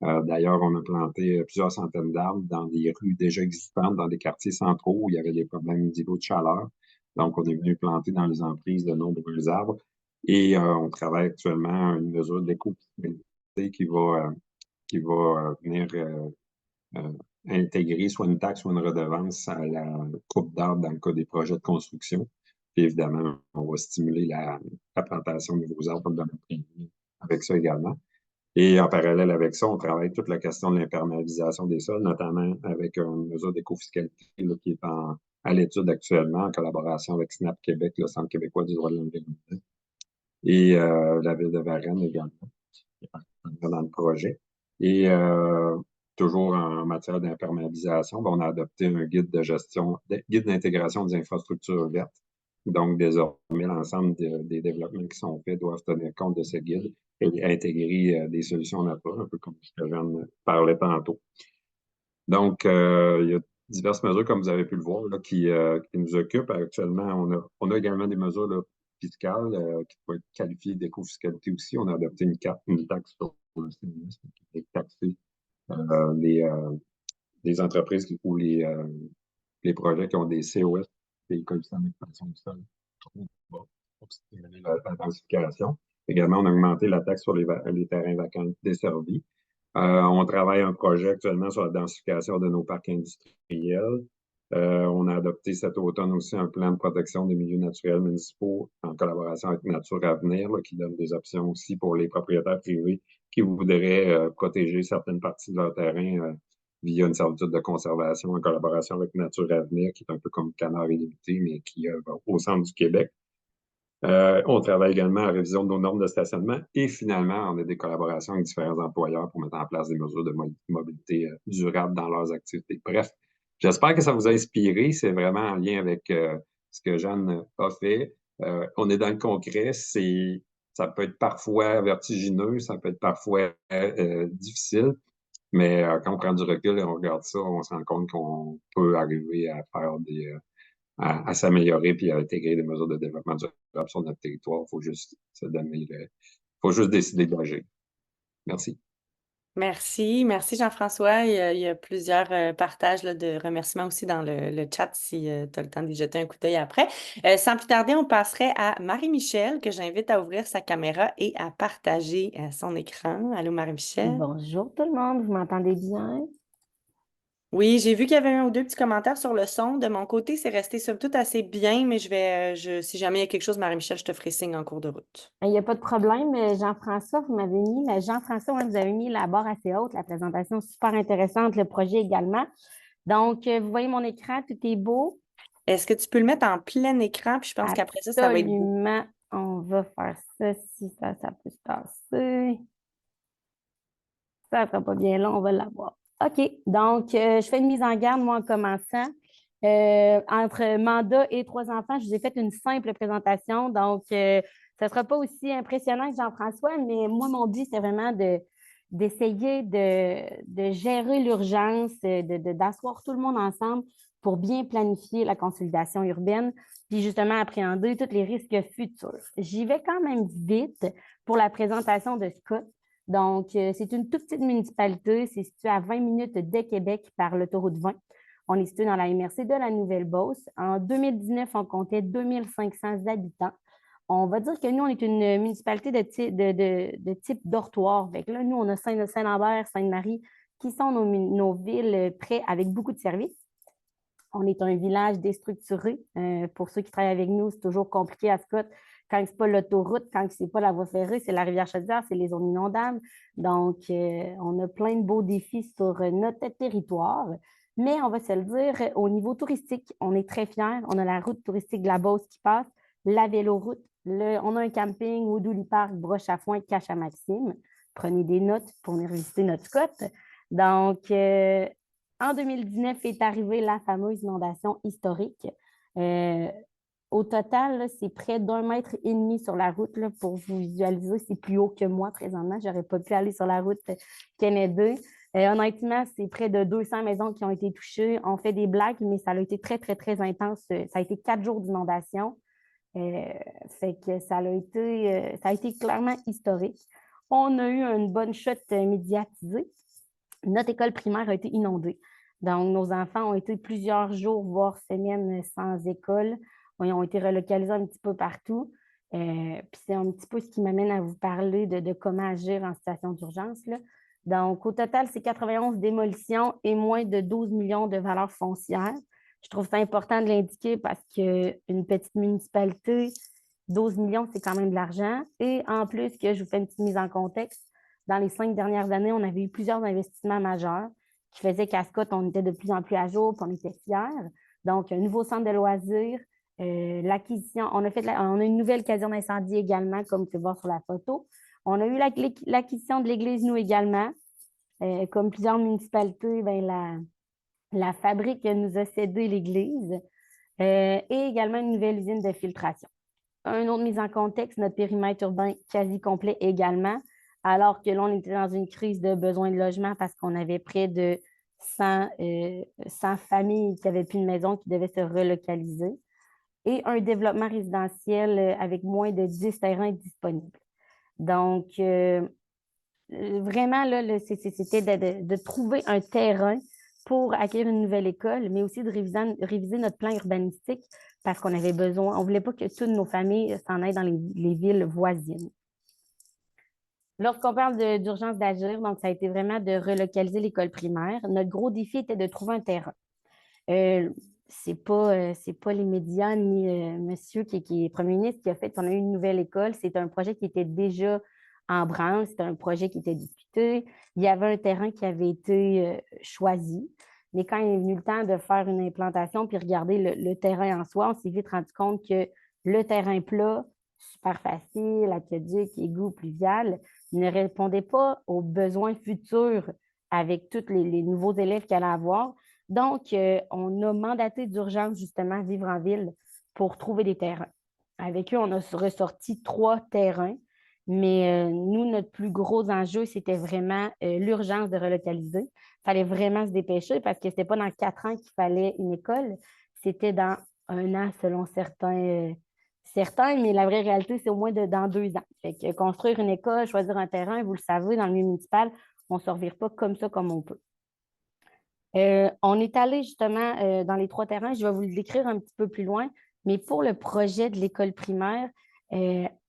D'ailleurs, on a planté plusieurs centaines d'arbres dans des rues déjà existantes, dans des quartiers centraux où il y avait des problèmes d'îlots de chaleur. Donc, on est venu planter dans les emprises de nombreux arbres. Et on travaille actuellement à une mesure d'éco-fiscalité qui va venir intégrer soit une taxe ou une redevance à la coupe d'arbres dans le cas des projets de construction. Puis évidemment, on va stimuler la plantation de nouveaux arbres dans notre pays avec ça également. Et en parallèle avec ça, on travaille toute la question de l'imperméabilisation des sols, notamment avec une mesure d'éco-fiscalité qui est à l'étude actuellement en collaboration avec SNAP Québec, le Centre québécois du droit de l'environnement, et la ville de Varennes également, qui est dans le projet. Et toujours en matière d'imperméabilisation, on a adopté un guide de gestion, guide d'intégration des infrastructures vertes. Donc, désormais, l'ensemble des développements qui sont faits doivent tenir compte de ce guide et intégrer des solutions nature, un peu comme ce que Jeanne parlait tantôt. Donc, il y a diverses mesures, comme vous avez pu le voir, là, qui nous occupent. Actuellement, on a également des mesures là, fiscales qui peuvent être qualifiées d'éco-fiscalité aussi. On a adopté une taxe sur le CNS qui est taxée les entreprises ou les projets qui ont des COS, des coefficients d'expansion du sol, trop bas pour stimuler la densification. Également, on a augmenté la taxe sur les terrains vacants desservis. On travaille un projet actuellement sur la densification de nos parcs industriels. On a adopté cet automne aussi un plan de protection des milieux naturels municipaux en collaboration avec Nature Avenir, là, qui donne des options aussi pour les propriétaires privés qui voudraient protéger certaines parties de leur terrain via une servitude de conservation en collaboration avec Nature Avenir, qui est un peu comme Canard illimité, mais qui est au centre du Québec. On travaille également à la révision de nos normes de stationnement et finalement, on a des collaborations avec différents employeurs pour mettre en place des mesures de mobilité durable dans leurs activités. Bref, j'espère que ça vous a inspiré. C'est vraiment en lien avec ce que Jeanne a fait. On est dans le concret. Ça peut être parfois vertigineux, ça peut être parfois difficile, Mais quand on prend du recul et on regarde ça, on se rend compte qu'on peut arriver à faire à s'améliorer puis à intégrer des mesures de développement durable sur notre territoire. Il faut juste se donner faut juste décider d'agir. Merci. Merci Jean-François. Il y a plusieurs partages là, de remerciements aussi dans le chat si tu as le temps d'y jeter un coup d'œil après. Sans plus tarder, on passerait à Marie-Michel que j'invite à ouvrir sa caméra et à partager son écran. Allô Marie-Michel? Bonjour tout le monde, vous m'entendez bien? Oui, j'ai vu qu'il y avait un ou deux petits commentaires sur le son. De mon côté, c'est resté somme toute assez bien, mais si jamais il y a quelque chose, Marie-Michel, je te ferai signe en cours de route. Il n'y a pas de problème, Jean-François, vous m'avez mis, mais Jean-François, ouais, vous avez mis la barre assez haute, la présentation super intéressante, le projet également. Donc, vous voyez mon écran, tout est beau. Est-ce que tu peux le mettre en plein écran? Puis je pense qu'après ça va être beau. Absolument, on va faire ça, si ça peut se passer. Ça ne sera pas bien long, on va l'avoir. OK, donc je fais une mise en garde, moi, en commençant. Entre mandat et 3 enfants, je vous ai fait une simple présentation. Donc, ça ne sera pas aussi impressionnant que Jean-François, mais moi, mon but, c'est vraiment d'essayer de gérer l'urgence, d'asseoir tout le monde ensemble pour bien planifier la consolidation urbaine, puis justement appréhender tous les risques futurs. J'y vais quand même vite pour la présentation de Scott. Donc, c'est une toute petite municipalité. C'est situé à 20 minutes de Québec par l'autoroute 20. On est situé dans la MRC de la Nouvelle-Beauce. En 2019, on comptait 2500 habitants. On va dire que nous, on est une municipalité de type dortoir. Fait que là, nous, on a Saint-Lambert, Sainte-Marie, qui sont nos villes près avec beaucoup de services. On est un village déstructuré. Pour ceux qui travaillent avec nous, c'est toujours compliqué à Scott. Quand ce n'est pas l'autoroute, quand ce n'est pas la voie ferrée, c'est la rivière Chaudière, c'est les zones inondables. Donc, on a plein de beaux défis sur notre territoire. Mais on va se le dire, au niveau touristique, on est très fiers. On a la route touristique de la Beauce qui passe, la véloroute. On a un camping au Douli Park, Broche à Foin, Cache à Maxime. Prenez des notes pour venir visiter notre Scott. Donc, en 2019 est arrivée la fameuse inondation historique. Au total, c'est près d'1,5 mètre sur la route. Là, pour vous visualiser, c'est plus haut que moi présentement. Je n'aurais pas pu aller sur la route Kennedy. Honnêtement, c'est près de 200 maisons qui ont été touchées. On fait des blagues, mais ça a été très, très, très intense. Ça a été 4 jours d'inondation. Fait que ça a été clairement historique. On a eu une bonne chute médiatisée. Notre école primaire a été inondée. Donc, nos enfants ont été plusieurs jours, voire semaines sans école. Ils ont été relocalisés un petit peu partout. Puis c'est un petit peu ce qui m'amène à vous parler de comment agir en situation d'urgence. Donc, au total, c'est 91 démolitions et moins de 12 millions de valeurs foncières. Je trouve ça important de l'indiquer parce qu'une petite municipalité, 12 millions, c'est quand même de l'argent. Et en plus, que je vous fais une petite mise en contexte, dans les 5 dernières années, on avait eu plusieurs investissements majeurs qui faisaient qu'à Scott, on était de plus en plus à jour, puis on était fiers. Donc, un nouveau centre de loisirs, l'acquisition, on a une nouvelle caserne d'incendie également, comme vous pouvez voir sur la photo. On a eu l'acquisition de l'église, nous également. Comme plusieurs municipalités, la fabrique nous a cédé l'église et également une nouvelle usine de filtration. Un autre mise en contexte, notre périmètre urbain quasi complet également, alors que là, on était dans une crise de besoin de logement parce qu'on avait près de 100 familles qui n'avaient plus de maison, qui devaient se relocaliser, et un développement résidentiel avec moins de 10 terrains disponibles. Donc, vraiment, là, c'était de trouver un terrain pour acquérir une nouvelle école, mais aussi de réviser notre plan urbanistique parce qu'on avait besoin, on ne voulait pas que toutes nos familles s'en aillent dans les villes voisines. Lorsqu'on parle d'urgence d'agir, donc ça a été vraiment de relocaliser l'école primaire. Notre gros défi était de trouver un terrain. C'est pas les médias ni monsieur qui est premier ministre qui a fait qu'on a eu une nouvelle école. C'est un projet qui était déjà en branle, c'était un projet qui était discuté. Il y avait un terrain qui avait été choisi. Mais quand il est venu le temps de faire une implantation puis regarder le terrain en soi, on s'est vite rendu compte que le terrain plat, super facile, aqueduc, égout, pluvial, ne répondait pas aux besoins futurs avec tous les nouveaux élèves qu'elle allait avoir. Donc, on a mandaté d'urgence justement Vivre en ville pour trouver des terrains. Avec eux, on a ressorti 3 terrains Mais nous, notre plus gros enjeu, c'était vraiment l'urgence de relocaliser. Il fallait vraiment se dépêcher parce que ce n'était pas dans 4 ans qu'il fallait une école, c'était dans 1 an selon certains, mais la vraie réalité, c'est au moins dans 2 ans. Fait que construire une école, choisir un terrain, vous le savez, dans le milieu municipal, on ne se revire pas comme ça comme on peut. On est allé justement dans les 3 terrains. Je vais vous le décrire un petit peu plus loin, mais pour le projet de l'école primaire,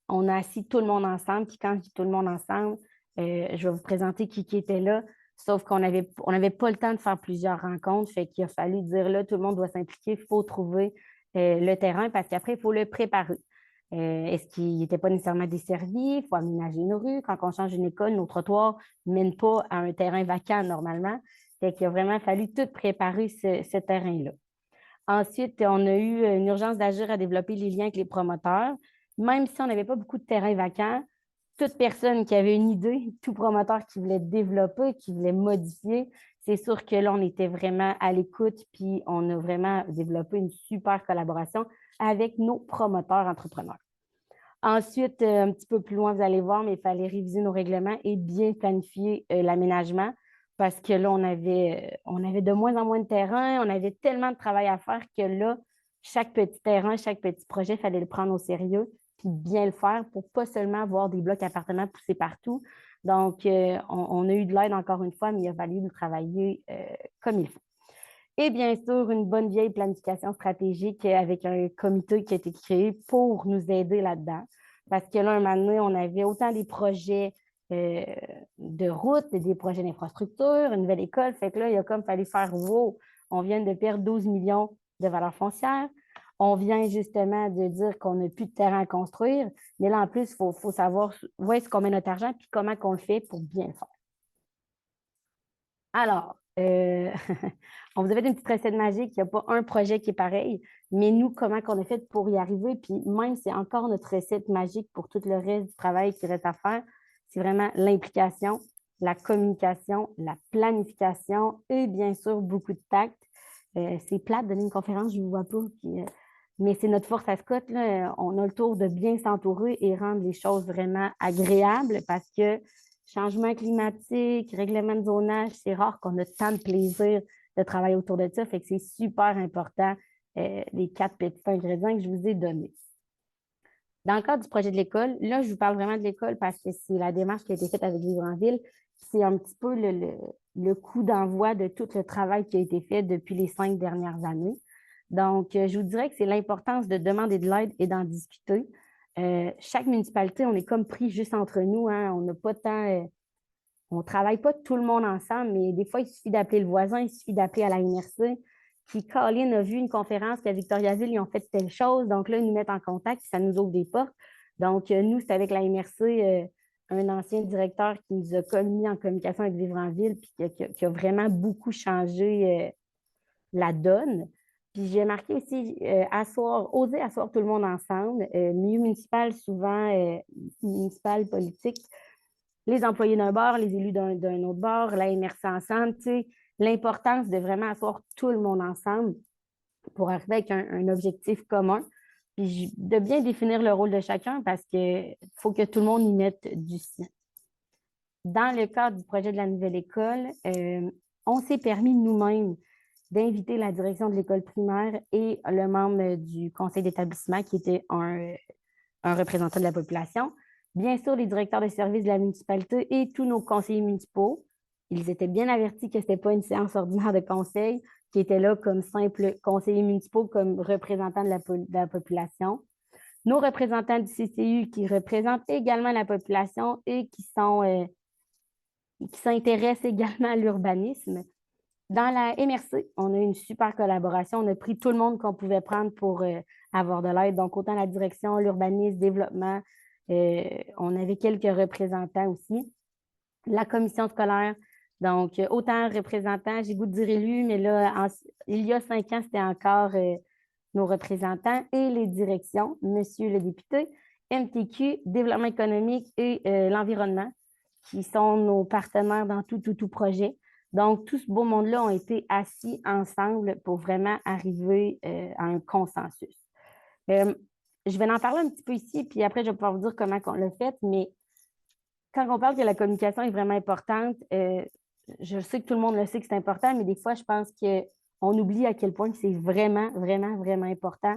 on a assis tout le monde ensemble. Puis quand je dis tout le monde ensemble, je vais vous présenter qui était là, sauf qu'on n'avait pas le temps de faire plusieurs rencontres. Fait qu'il a fallu dire là, tout le monde doit s'impliquer, il faut trouver le terrain parce qu'après, il faut le préparer. Est-ce qu'il n'était pas nécessairement desservi? Il faut aménager une rue. Quand on change une école, nos trottoirs ne mènent pas à un terrain vacant normalement. Fait qu'il a vraiment fallu tout préparer ce terrain-là. Ensuite, on a eu une urgence d'agir à développer les liens avec les promoteurs. Même si on n'avait pas beaucoup de terrains vacants, toute personne qui avait une idée, tout promoteur qui voulait développer, qui voulait modifier, c'est sûr que là, on était vraiment à l'écoute, puis on a vraiment développé une super collaboration avec nos promoteurs entrepreneurs. Ensuite, un petit peu plus loin, vous allez voir, mais il fallait réviser nos règlements et bien planifier l'aménagement parce que là, on avait de moins en moins de terrain, on avait tellement de travail à faire que là, chaque petit terrain, chaque petit projet, il fallait le prendre au sérieux puis bien le faire pour pas seulement avoir des blocs appartements poussés partout. Donc, on a eu de l'aide encore une fois, mais il a fallu le travailler comme il faut. Et bien sûr, une bonne vieille planification stratégique avec un comité qui a été créé pour nous aider là-dedans. Parce que là, un moment donné, on avait autant des projets de route, des projets d'infrastructure, une nouvelle école. Fait que là, il a comme fallu faire wow, on vient de perdre 12 millions de valeur foncière. On vient justement de dire qu'on n'a plus de terrain à construire. Mais là, en plus, il faut savoir où est-ce qu'on met notre argent et comment on le fait pour bien le faire. Alors, on vous avait une petite recette magique, il n'y a pas un projet qui est pareil, mais nous, comment on a fait pour y arriver, puis même c'est encore notre recette magique pour tout le reste du travail qui reste à faire, c'est vraiment l'implication, la communication, la planification et bien sûr beaucoup de tact. C'est plate de donner une conférence, je ne vous vois pas, puis, mais c'est notre force à Scott, là. On a le tour de bien s'entourer et rendre les choses vraiment agréables parce que changement climatique, règlement de zonage, c'est rare qu'on ait tant de plaisir de travailler autour de ça. Fait que c'est super important, les 4 petits ingrédients que je vous ai donnés. Dans le cadre du projet de l'école, là, je vous parle vraiment de l'école parce que c'est la démarche qui a été faite avec Vivre en Ville. C'est un petit peu le coup d'envoi de tout le travail qui a été fait depuis les 5 dernières années. Donc, je vous dirais que c'est l'importance de demander de l'aide et d'en discuter. Chaque municipalité, on est comme pris juste entre nous, hein. On n'a pas tant, on ne travaille pas tout le monde ensemble, mais des fois, il suffit d'appeler le voisin, il suffit d'appeler à la MRC. Puis Colin a vu une conférence qu'à Victoriaville, ils ont fait telle chose. Donc là, ils nous mettent en contact, puis ça nous ouvre des portes. Donc, nous, c'est avec la MRC, un ancien directeur qui nous a mis en communication avec Vivre en Ville, puis qui a vraiment beaucoup changé la donne. Puis j'ai marqué aussi oser asseoir tout le monde ensemble. Milieu municipal, souvent municipal, politique, les employés d'un bord, les élus d'un autre bord, la MRC ensemble, tu sais, l'importance de vraiment asseoir tout le monde ensemble pour arriver avec un objectif commun. Puis de bien définir le rôle de chacun parce qu'il faut que tout le monde y mette du sien. Dans le cadre du projet de la nouvelle école, on s'est permis nous-mêmes d'inviter la direction de l'école primaire et le membre du conseil d'établissement qui était un représentant de la population. Bien sûr, les directeurs de services de la municipalité et tous nos conseillers municipaux. Ils étaient bien avertis que ce n'était pas une séance ordinaire de conseil, qui étaient là comme simples conseillers municipaux, comme représentants de la population. Nos représentants du CCU qui représentent également la population et qui s'intéressent également à l'urbanisme. Dans la MRC, on a eu une super collaboration. On a pris tout le monde qu'on pouvait prendre pour avoir de l'aide. Donc, autant la direction, l'urbanisme, développement. On avait quelques représentants aussi. La commission scolaire. Donc, autant représentants, j'ai goût de dire élus, mais là, il y a 5 ans, c'était encore nos représentants et les directions, monsieur le député, MTQ, développement économique et l'environnement, qui sont nos partenaires dans tout projet. Donc, tout ce beau monde-là ont été assis ensemble pour vraiment arriver à un consensus. Je vais en parler un petit peu ici, puis après, je vais pouvoir vous dire comment on l'a fait, mais quand on parle que la communication est vraiment importante, je sais que tout le monde le sait que c'est important, mais des fois, je pense qu'on oublie à quel point c'est vraiment, vraiment, vraiment important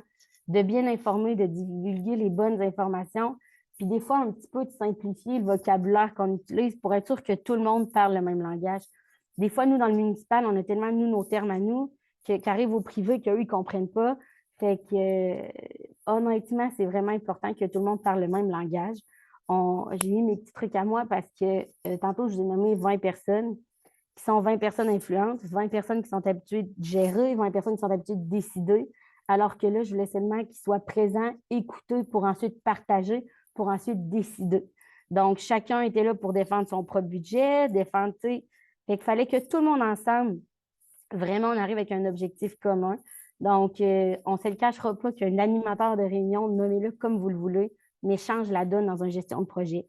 de bien informer, de divulguer les bonnes informations, puis des fois, un petit peu de simplifier le vocabulaire qu'on utilise pour être sûr que tout le monde parle le même langage. Des fois, nous, dans le municipal, on a tellement, nous, nos termes à nous, qu'arrive au privé, qu'eux, ils ne comprennent pas. Fait que, honnêtement, c'est vraiment important que tout le monde parle le même langage. J'ai mis mes petits trucs à moi parce que tantôt, je vous ai nommé 20 personnes qui sont 20 personnes influentes, 20 personnes qui sont habituées de gérer, 20 personnes qui sont habituées de décider, alors que là, je voulais seulement qu'ils soient présents, écoutés pour ensuite partager, pour ensuite décider. Donc, chacun était là pour défendre son propre budget, défendre, tu sais. Fait qu'il fallait que tout le monde ensemble, vraiment, on arrive avec un objectif commun. Donc, on ne se le cachera pas qu'un animateur de réunion, nommez-le comme vous le voulez, mais change la donne dans une gestion de projet.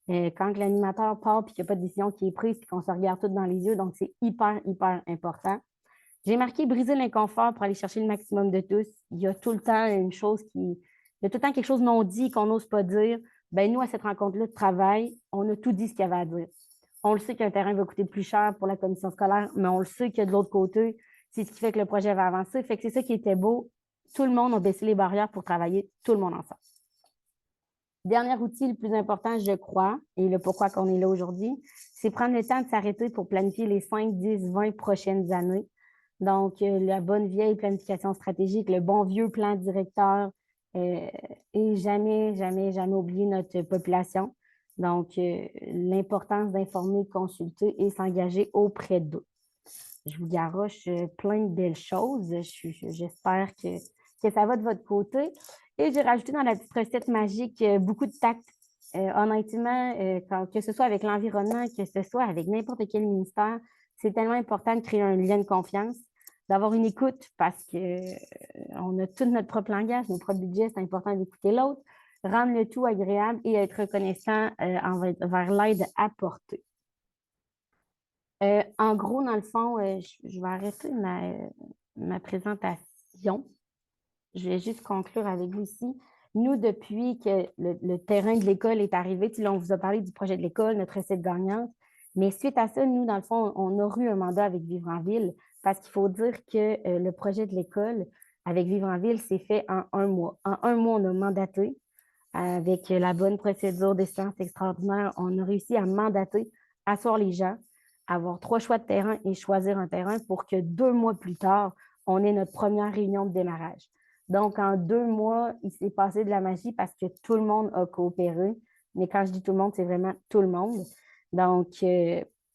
Quand l'animateur part et qu'il n'y a pas de décision qui est prise et qu'on se regarde tous dans les yeux, donc c'est hyper, hyper important. J'ai marqué briser l'inconfort pour aller chercher le maximum de tous. Il y a tout le temps une chose il y a tout le temps quelque chose non dit qu'on n'ose pas dire. Ben, nous, à cette rencontre-là de travail, on a tout dit ce qu'il y avait à dire. On le sait qu'un terrain va coûter plus cher pour la commission scolaire, mais on le sait que de l'autre côté, c'est ce qui fait que le projet va avancer. Fait que c'est ça qui était beau. Tout le monde a baissé les barrières pour travailler, tout le monde ensemble. Dernier outil le plus important, je crois, et le pourquoi qu'on est là aujourd'hui, c'est prendre le temps de s'arrêter pour planifier les 5, 10, 20 prochaines années. Donc, la bonne vieille planification stratégique, le bon vieux plan directeur, et jamais, jamais, jamais oublier notre population. Donc, l'importance d'informer, consulter et s'engager auprès d'eux. Je vous garoche plein de belles choses. J'espère que ça va de votre côté. Et j'ai rajouté dans la petite recette magique beaucoup de tact. Honnêtement, que ce soit avec l'environnement, que ce soit avec n'importe quel ministère, c'est tellement important de créer un lien de confiance, d'avoir une écoute parce qu'on a tout notre propre langage, notre propre budget, c'est important d'écouter l'autre, rendre le tout agréable et être reconnaissant envers l'aide apportée. En gros, dans le fond, je vais arrêter ma présentation. Je vais juste conclure avec vous ici. Nous, depuis que le terrain de l'école est arrivé, là, on vous a parlé du projet de l'école, notre recette gagnante, mais suite à ça, nous, dans le fond, on a eu un mandat avec Vivre en Ville parce qu'il faut dire que le projet de l'école avec Vivre en Ville s'est fait en 1 mois. En 1 mois, on a mandaté avec la bonne procédure des séances extraordinaires. On a réussi à mandater, asseoir les gens, avoir 3 choix de terrain et choisir un terrain pour que 2 mois plus tard, on ait notre première réunion de démarrage. Donc, en 2 mois, il s'est passé de la magie parce que tout le monde a coopéré. Mais quand je dis tout le monde, c'est vraiment tout le monde. Donc,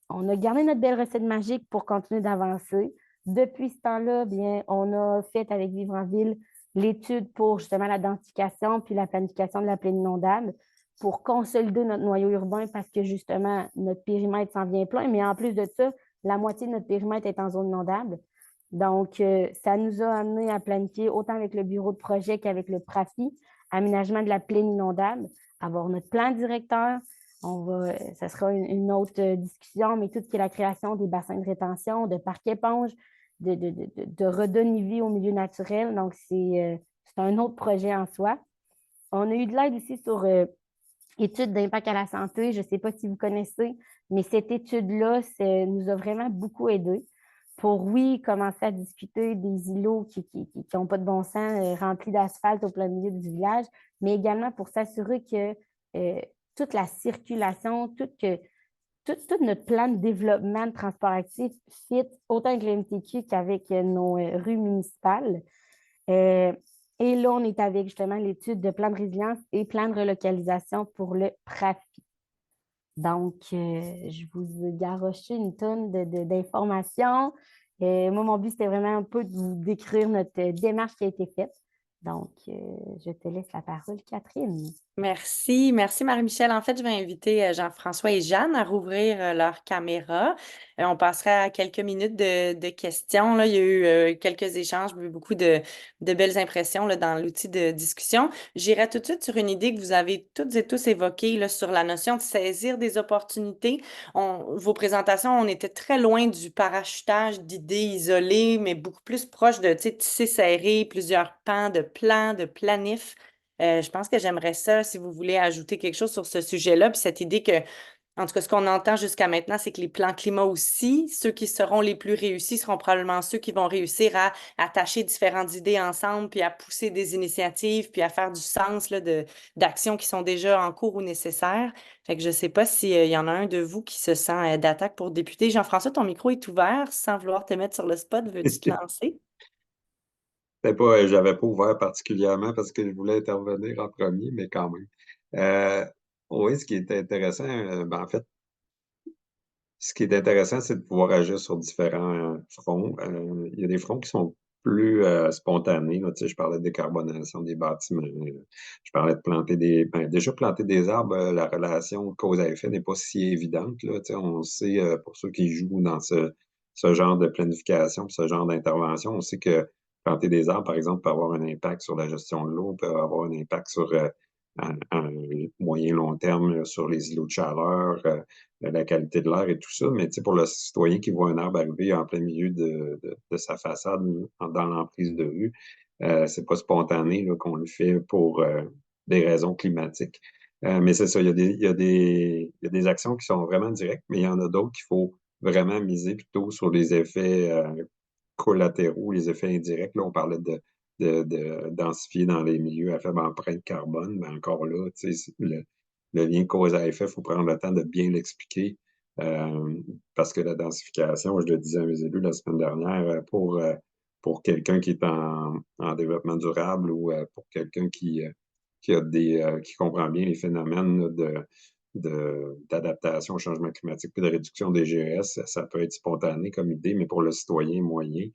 on a gardé notre belle recette magique pour continuer d'avancer. Depuis ce temps-là, bien, on a fait avec Vivre en Ville l'étude pour justement la densification puis la planification de la plaine inondable pour consolider notre noyau urbain parce que justement, notre périmètre s'en vient plein. Mais en plus de ça, la moitié de notre périmètre est en zone inondable. Donc, ça nous a amené à planifier autant avec le bureau de projet qu'avec le PRAFI, aménagement de la plaine inondable, avoir notre plan directeur. Ça sera une autre discussion, mais tout ce qui est la création des bassins de rétention, de parcs éponges, de redonner vie au milieu naturel. Donc, c'est un autre projet en soi. On a eu de l'aide aussi sur études d'impact à la santé. Je ne sais pas si vous connaissez, mais cette étude-là, nous a vraiment beaucoup aidé pour, oui, commencer à discuter des îlots qui n'ont pas de bon sens remplis d'asphalte au plein milieu du village, mais également pour s'assurer que toute la circulation, tout notre plan de développement de transport actif fit autant avec le MTQ qu'avec nos rues municipales. Et là, on est avec justement l'étude de plan de résilience et plan de relocalisation pour le PRAFI. Donc, je vous ai garoché une tonne d'informations. Moi, mon but, c'était vraiment un peu de vous décrire notre démarche qui a été faite. Donc, je te laisse la parole, Catherine. Merci, merci Marie-Michel. En fait, je vais inviter Jean-François et Jeanne à rouvrir leur caméra. On passera à quelques minutes de questions. Là, il y a eu quelques échanges, beaucoup de belles impressions là, dans l'outil de discussion. J'irai tout de suite sur une idée que vous avez toutes et tous évoquée là, sur la notion de saisir des opportunités. Vos présentations, on était très loin du parachutage d'idées isolées, mais beaucoup plus proche de tisser serré, plusieurs pans de plans, de planifs. Je pense que j'aimerais ça, si vous voulez ajouter quelque chose sur ce sujet-là, puis cette idée que En tout cas, ce qu'on entend jusqu'à maintenant, c'est que les plans climat aussi, ceux qui seront les plus réussis seront probablement ceux qui vont réussir à attacher différentes idées ensemble, puis à pousser des initiatives, puis à faire du sens là, d'actions qui sont déjà en cours ou nécessaires. Fait que je ne sais pas s'il y en a un de vous qui se sent d'attaque pour député. Jean-François, ton micro est ouvert sans vouloir te mettre sur le spot. Veux-tu te lancer? J'avais pas ouvert particulièrement parce que je voulais intervenir en premier, mais quand même. Euh, oui, ce qui est intéressant, en fait, ce qui est intéressant, c'est de pouvoir agir sur différents fronts. Il y a des fronts qui sont plus spontanés. Là. Tu sais, je parlais de décarbonation des bâtiments. Je parlais de déjà planter des arbres, la relation cause à effet n'est pas si évidente. Là. Tu sais, on sait, pour ceux qui jouent dans ce genre de planification, ce genre d'intervention, on sait que planter des arbres, par exemple, peut avoir un impact sur la gestion de l'eau, peut avoir un impact sur un moyen long terme sur les îlots de chaleur, la qualité de l'air et tout ça. Mais pour le citoyen qui voit un arbre arriver en plein milieu de sa façade dans l'emprise de vue, c'est pas spontané là, qu'on le fait pour des raisons climatiques. Mais c'est ça, il y a des actions qui sont vraiment directes, mais il y en a d'autres qu'il faut vraiment miser plutôt sur les effets collatéraux, les effets indirects. Là, on parlait de densifier dans les milieux à faible empreinte carbone, mais encore là, le lien cause à effet, il faut prendre le temps de bien l'expliquer. Parce que la densification, je le disais à mes élus la semaine dernière, pour quelqu'un qui est en développement durable ou pour quelqu'un qui comprend bien les phénomènes là, d'adaptation au changement climatique et de réduction des GES, ça peut être spontané comme idée, mais pour le citoyen moyen,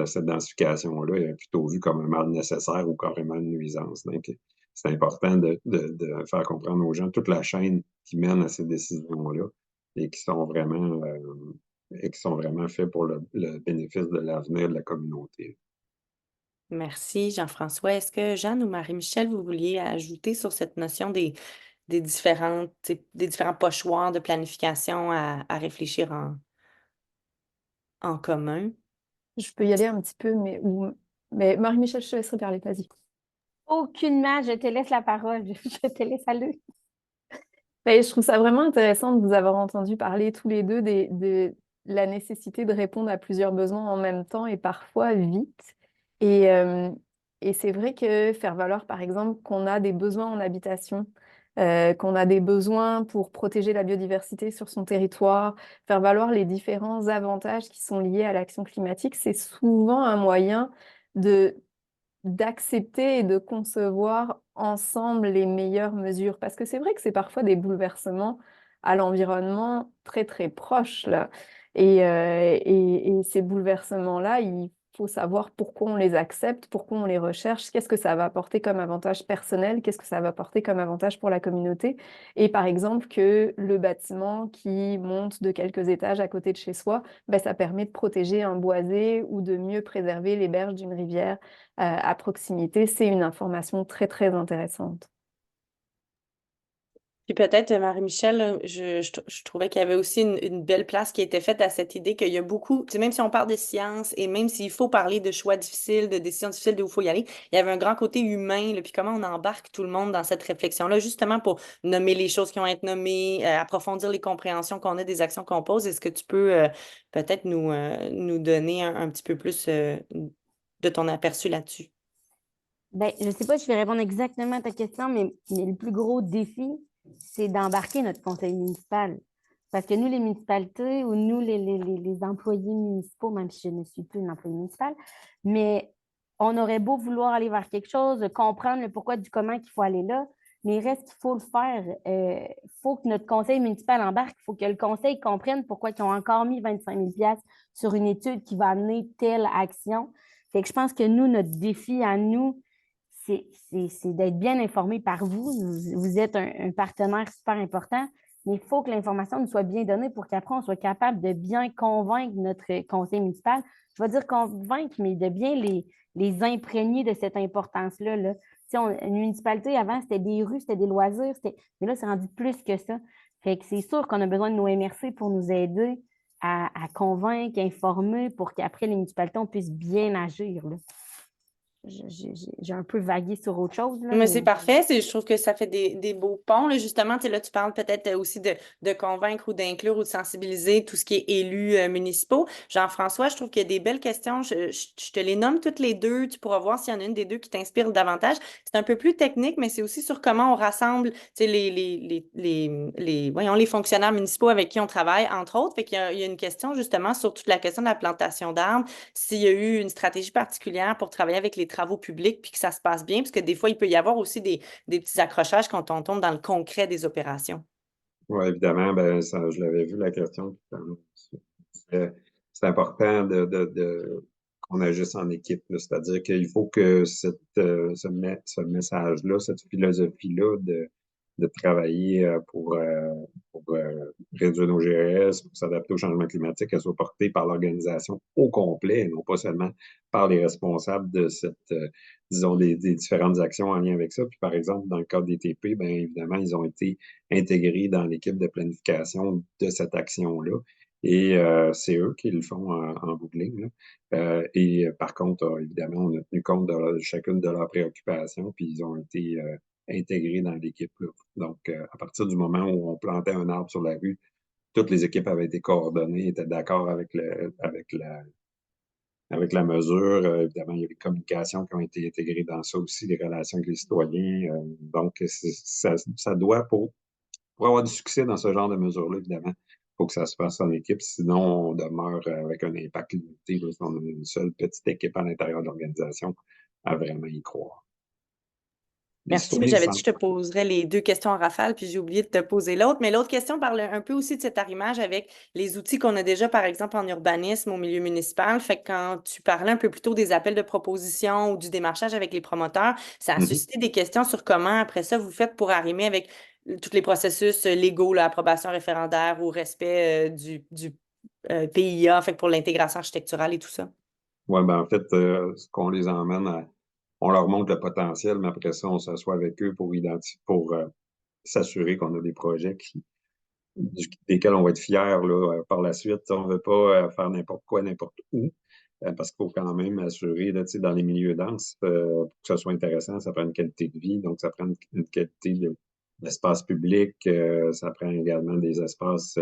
cette densification-là est plutôt vue comme un mal nécessaire ou carrément une nuisance. Donc, c'est important de faire comprendre aux gens toute la chaîne qui mène à ces décisions-là et qui sont vraiment faits pour le bénéfice de l'avenir de la communauté. Merci, Jean-François. Est-ce que Jeanne ou Marie-Michel, vous vouliez ajouter sur cette notion des des différents pochoirs de planification à réfléchir en commun? Je peux y aller un petit peu, mais Marie-Michel, je te laisserai parler, vas-y. Aucunement, je te laisse la parole. Je te laisse aller. Ben, je trouve ça vraiment intéressant de vous avoir entendu parler tous les deux de la nécessité de répondre à plusieurs besoins en même temps et parfois vite. Et, euh, et c'est vrai que faire valoir, par exemple, qu'on a des besoins en habitation, qu'on a des besoins pour protéger la biodiversité sur son territoire, faire valoir les différents avantages qui sont liés à l'action climatique, c'est souvent un moyen de d'accepter et de concevoir ensemble les meilleures mesures. Parce que c'est vrai que c'est parfois des bouleversements à l'environnement très très proches, là. Et ces bouleversements-là, il faut savoir pourquoi on les accepte, pourquoi on les recherche, qu'est-ce que ça va apporter comme avantage personnel, qu'est-ce que ça va apporter comme avantage pour la communauté. Et par exemple, que le bâtiment qui monte de quelques étages à côté de chez soi, ben, ça permet de protéger un boisé ou de mieux préserver les berges d'une rivière à proximité. C'est une information très, très intéressante. Puis peut-être, Marie-Michel, là, je trouvais qu'il y avait aussi une belle place qui était faite à cette idée qu'il y a beaucoup, tu sais, même si on parle de science et même s'il faut parler de choix difficiles, de décisions difficiles, d'où il faut y aller, il y avait un grand côté humain, là, puis comment on embarque tout le monde dans cette réflexion-là, justement pour nommer les choses qui vont être nommées, approfondir les compréhensions qu'on a des actions qu'on pose. Est-ce que tu peux peut-être nous donner un petit peu plus de ton aperçu là-dessus? Ben, je ne sais pas si je vais répondre exactement à ta question, mais le plus gros défi, c'est d'embarquer notre conseil municipal. Parce que nous, les municipalités ou nous, les employés municipaux, même si je ne suis plus une employée municipale, mais on aurait beau vouloir aller vers quelque chose, comprendre le pourquoi du comment qu'il faut aller là, mais il reste qu'il faut le faire. Il faut que notre conseil municipal embarque. Il faut que le conseil comprenne pourquoi ils ont encore mis 25 000 $ sur une étude qui va amener telle action. Fait que je pense que nous, notre défi à nous, c'est d'être bien informé par vous. Vous êtes un partenaire super important, mais il faut que l'information nous soit bien donnée pour qu'après, on soit capable de bien convaincre notre conseil municipal. Je vais dire convaincre, mais de bien les imprégner de cette importance-là. Là. Une municipalité, avant, c'était des rues, c'était des loisirs, mais là, c'est rendu plus que ça. Fait que c'est sûr qu'on a besoin de nos MRC pour nous aider à convaincre, informer, pour qu'après, les municipalités, on puisse bien agir. Là. j'ai un peu vagué sur autre chose, là, Mais c'est mais parfait. Je trouve que ça fait des beaux ponts. Là. Justement, tu sais, là, tu parles peut-être aussi de convaincre ou d'inclure ou de sensibiliser tout ce qui est élus municipaux. Jean-François, je trouve qu'il y a des belles questions. Je te les nomme toutes les deux. Tu pourras voir s'il y en a une des deux qui t'inspire davantage. C'est un peu plus technique, mais c'est aussi sur comment on rassemble, tu sais, voyons, les fonctionnaires municipaux avec qui on travaille, entre autres. Fait qu'il y a une question justement sur toute la question de la plantation d'arbres, s'il y a eu une stratégie particulière pour travailler avec les travaux publics puis que ça se passe bien, parce que des fois, il peut y avoir aussi des petits accrochages quand on tombe dans le concret des opérations. Oui, évidemment, ben, je l'avais vu la question. C'est c'est important qu'on agisse en équipe, là. C'est-à-dire qu'il faut que ce message-là, cette philosophie-là de travailler pour réduire nos GES, pour s'adapter au changement climatique, qu'elle soit portée par l'organisation au complet, et non pas seulement par les responsables de disons, des différentes actions en lien avec ça. Puis, par exemple, dans le cadre des TP, bien évidemment, ils ont été intégrés dans l'équipe de planification de cette action-là. Et c'est eux qui le font en bout de ligne, là. Par contre, évidemment, on a tenu compte de chacune de leurs préoccupations, puis ils ont été intégrés dans l'équipe, là. Donc, à partir du moment où on plantait un arbre sur la rue, toutes les équipes avaient été coordonnées, étaient d'accord avec la mesure. Évidemment, il y a des communications qui ont été intégrées dans ça aussi, les relations avec les citoyens. Donc, ça doit, pour avoir du succès dans ce genre de mesures-là, évidemment, il faut que ça se fasse en équipe, sinon on demeure avec un impact limité, parce qu'on a une seule petite équipe à l'intérieur de l'organisation à vraiment y croire. Merci, mais j'avais dit que je te poserais les deux questions en rafale, puis j'ai oublié de te poser l'autre. Mais l'autre question parle un peu aussi de cet arrimage avec les outils qu'on a déjà, par exemple, en urbanisme au milieu municipal. Fait que quand tu parlais un peu plus tôt des appels de proposition ou du démarchage avec les promoteurs, ça a suscité des questions sur comment, après ça, vous faites pour arrimer avec tous les processus légaux, l'approbation référendaire ou respect du PIA, fait que pour l'intégration architecturale et tout ça. Oui, ben en fait, ce qu'on les emmène on leur montre le potentiel, mais après ça, on s'assoit avec eux pour s'assurer qu'on a des projets desquels on va être fiers là, par la suite. On ne veut pas faire n'importe quoi, n'importe où, parce qu'il faut quand même assurer là, dans les milieux denses, pour que ça soit intéressant, ça prend une qualité de vie, donc ça prend une qualité d'espace public, ça prend également des espaces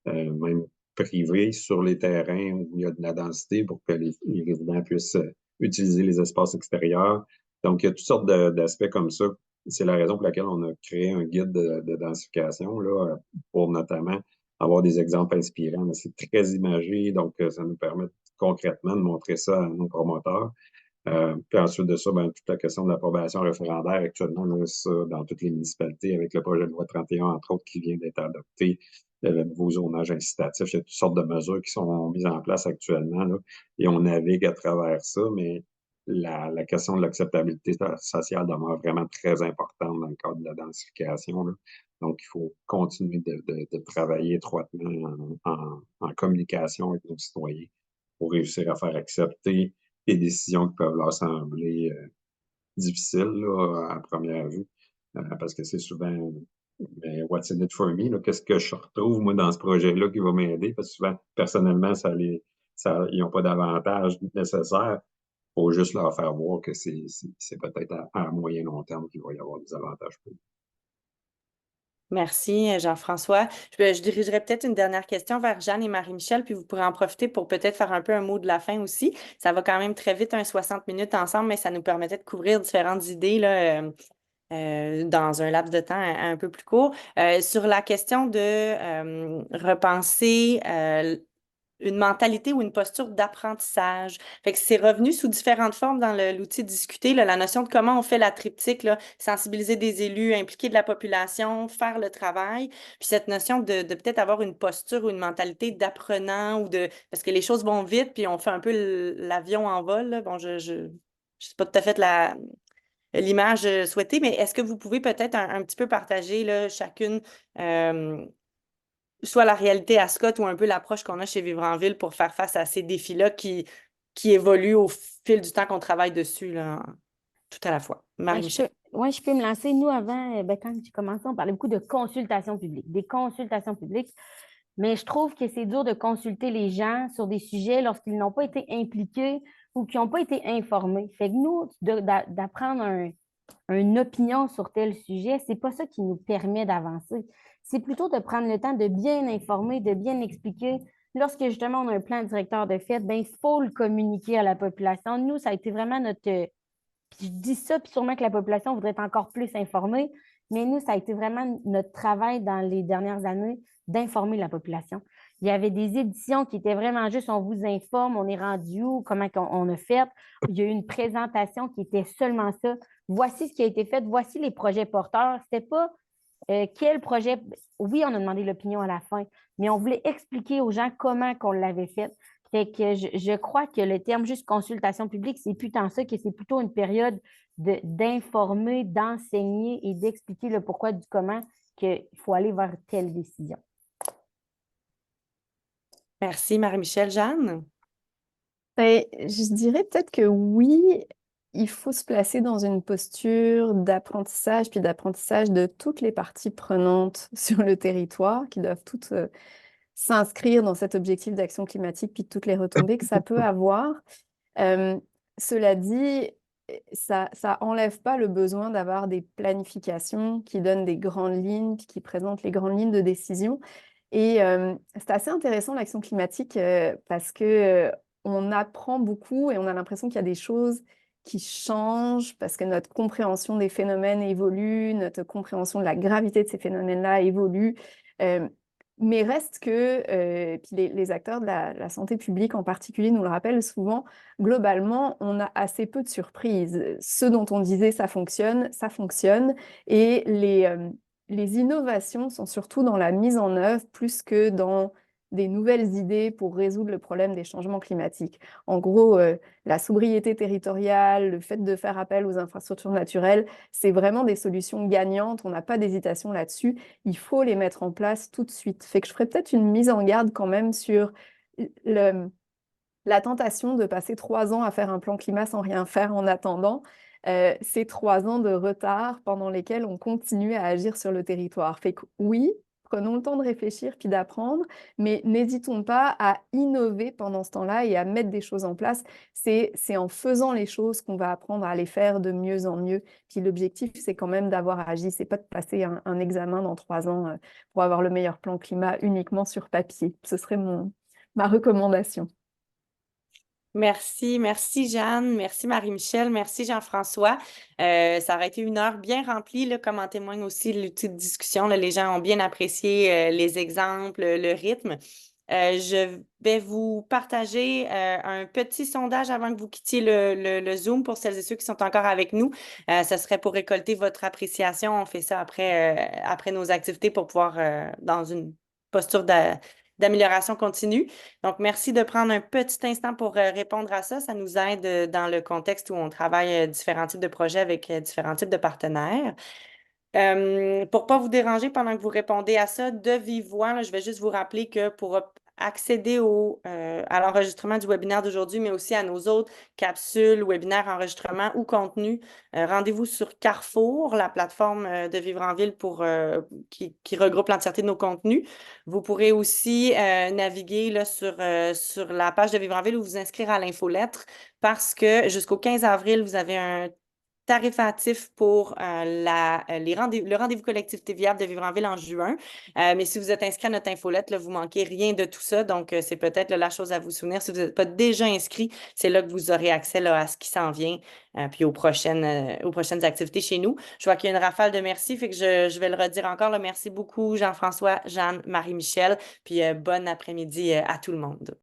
même privés sur les terrains où il y a de la densité pour que les résidents puissent utiliser les espaces extérieurs. Donc, il y a toutes sortes d'aspects comme ça. C'est la raison pour laquelle on a créé un guide de densification, là, pour notamment avoir des exemples inspirants. C'est très imagé, donc ça nous permet concrètement de montrer ça à nos promoteurs. Puis ensuite de ça, ben, toute la question de l'approbation référendaire actuellement, là, ça, dans toutes les municipalités, avec le projet de loi 31, entre autres, qui vient d'être adopté, le nouveau zonage incitatif, il y a toutes sortes de mesures qui sont mises en place actuellement, là, et on navigue à travers ça, mais la question de l'acceptabilité sociale demeure vraiment très importante dans le cadre de la densification, là. Donc, il faut continuer de travailler étroitement en communication avec nos citoyens pour réussir à faire accepter des décisions qui peuvent leur sembler difficiles là, à première vue, parce que c'est souvent mais what's in it for me? Qu'est-ce que je retrouve, moi, dans ce projet-là qui va m'aider? Parce que souvent, personnellement, ils n'ont pas d'avantage nécessaire. Il faut juste leur faire voir que c'est peut-être à moyen long terme qu'il va y avoir des avantages pour eux. Merci, Jean-François. Je dirigerai peut-être une dernière question vers Jeanne et Marie-Michel, puis vous pourrez en profiter pour peut-être faire un peu un mot de la fin aussi. Ça va quand même très vite, 60 minutes ensemble, mais ça nous permettait de couvrir différentes idées là, dans un laps de temps un peu plus court. Sur la question de repenser une mentalité ou une posture d'apprentissage. Fait que c'est revenu sous différentes formes dans l'outil discuté, là, la notion de comment on fait la triptyque, là, sensibiliser des élus, impliquer de la population, faire le travail. Puis cette notion de peut-être avoir une posture ou une mentalité d'apprenant ou de. Parce que les choses vont vite, puis on fait un peu l'avion en vol, là. Bon, je sais pas tout à fait l'image souhaitée, mais est-ce que vous pouvez peut-être un petit peu partager là, chacune soit la réalité à Scott ou un peu l'approche qu'on a chez Vivre en Ville pour faire face à ces défis-là qui évoluent au fil du temps qu'on travaille dessus, là, tout à la fois. Marie-Michel. Oui, je peux me lancer. Nous, avant, quand j'ai commencé, on parlait beaucoup de consultations publiques, des consultations publiques, mais je trouve que c'est dur de consulter les gens sur des sujets lorsqu'ils n'ont pas été impliqués ou qui n'ont pas été informés. Fait que nous, d'apprendre une opinion sur tel sujet, c'est pas ça qui nous permet d'avancer. C'est plutôt de prendre le temps de bien informer, de bien expliquer. Lorsque justement on a un plan directeur de fête, ben, il faut le communiquer à la population. Nous, ça a été vraiment notre. Puis je dis ça, puis sûrement que la population voudrait être encore plus informée, mais nous, ça a été vraiment notre travail dans les dernières années d'informer la population. Il y avait des éditions qui étaient vraiment juste on vous informe, on est rendu où, comment on a fait. Il y a eu une présentation qui était seulement ça. Voici ce qui a été fait, voici les projets porteurs. C'était pas quel projet. Oui, on a demandé l'opinion à la fin, mais on voulait expliquer aux gens comment qu'on l'avait fait. Fait que je crois que le terme juste consultation publique, c'est plus tant ça, que c'est plutôt une période d'informer, d'enseigner et d'expliquer le pourquoi du comment qu'il faut aller vers telle décision. Merci, Marie-Michel. Jeanne? Je dirais peut-être que oui, il faut se placer dans une posture d'apprentissage, puis d'apprentissage de toutes les parties prenantes sur le territoire, qui doivent toutes s'inscrire dans cet objectif d'action climatique, puis toutes les retombées que ça peut avoir. Cela dit, ça enlève pas le besoin d'avoir des planifications qui donnent des grandes lignes, puis qui présentent les grandes lignes de décision. Et c'est assez intéressant l'action climatique parce que on apprend beaucoup et on a l'impression qu'il y a des choses qui changent parce que notre compréhension des phénomènes évolue, notre compréhension de la gravité de ces phénomènes-là évolue. Mais reste que, puis les acteurs de la santé publique en particulier nous le rappellent souvent, globalement, on a assez peu de surprises. Ce dont on disait ça fonctionne, et les innovations sont surtout dans la mise en œuvre plus que dans des nouvelles idées pour résoudre le problème des changements climatiques. En gros, la sobriété territoriale, le fait de faire appel aux infrastructures naturelles, c'est vraiment des solutions gagnantes. On n'a pas d'hésitation là-dessus. Il faut les mettre en place tout de suite. Fait que je ferais peut-être une mise en garde quand même sur la tentation de passer 3 ans à faire un plan climat sans rien faire en attendant. Ces 3 ans de retard pendant lesquels on continue à agir sur le territoire. Fait que oui, prenons le temps de réfléchir puis d'apprendre, mais n'hésitons pas à innover pendant ce temps-là et à mettre des choses en place. C'est en faisant les choses qu'on va apprendre à les faire de mieux en mieux. Puis l'objectif, c'est quand même d'avoir agi. C'est pas de passer un examen dans 3 ans pour avoir le meilleur plan climat uniquement sur papier. Ce serait ma recommandation. Merci Jeanne, merci Marie-Michel, merci Jean-François. Ça aurait été une heure bien remplie, là, comme en témoigne aussi l'outil de discussion. Là, les gens ont bien apprécié les exemples, le rythme. Je vais vous partager un petit sondage avant que vous quittiez le Zoom pour celles et ceux qui sont encore avec nous. Ce serait pour récolter votre appréciation. On fait ça après nos activités pour pouvoir, dans une posture d'amélioration continue. Donc, merci de prendre un petit instant pour répondre à ça. Ça nous aide dans le contexte où on travaille différents types de projets avec différents types de partenaires. Pour ne pas vous déranger pendant que vous répondez à ça, de vive voix, là, je vais juste vous rappeler que pour accéder à l'enregistrement du webinaire d'aujourd'hui, mais aussi à nos autres capsules, webinaires, enregistrements ou contenus, rendez-vous sur Carrefour, la plateforme de Vivre en Ville qui regroupe l'entièreté de nos contenus. Vous pourrez aussi naviguer là, sur la page de Vivre en Ville ou vous inscrire à l'infolettre parce que jusqu'au 15 avril, vous avez un tarifatif pour le rendez-vous collectivité viable de Vivre en Ville en juin. Mais si vous êtes inscrit à notre infolette, là, vous ne manquez rien de tout ça. Donc, c'est peut-être la chose à vous souvenir. Si vous n'êtes pas déjà inscrit, c'est là que vous aurez accès là, à ce qui s'en vient, puis aux prochaines activités chez nous. Je vois qu'il y a une rafale de merci, fait que je vais le redire encore. Là, merci beaucoup, Jean-François, Jeanne, Marie-Michel, puis bon après-midi à tout le monde.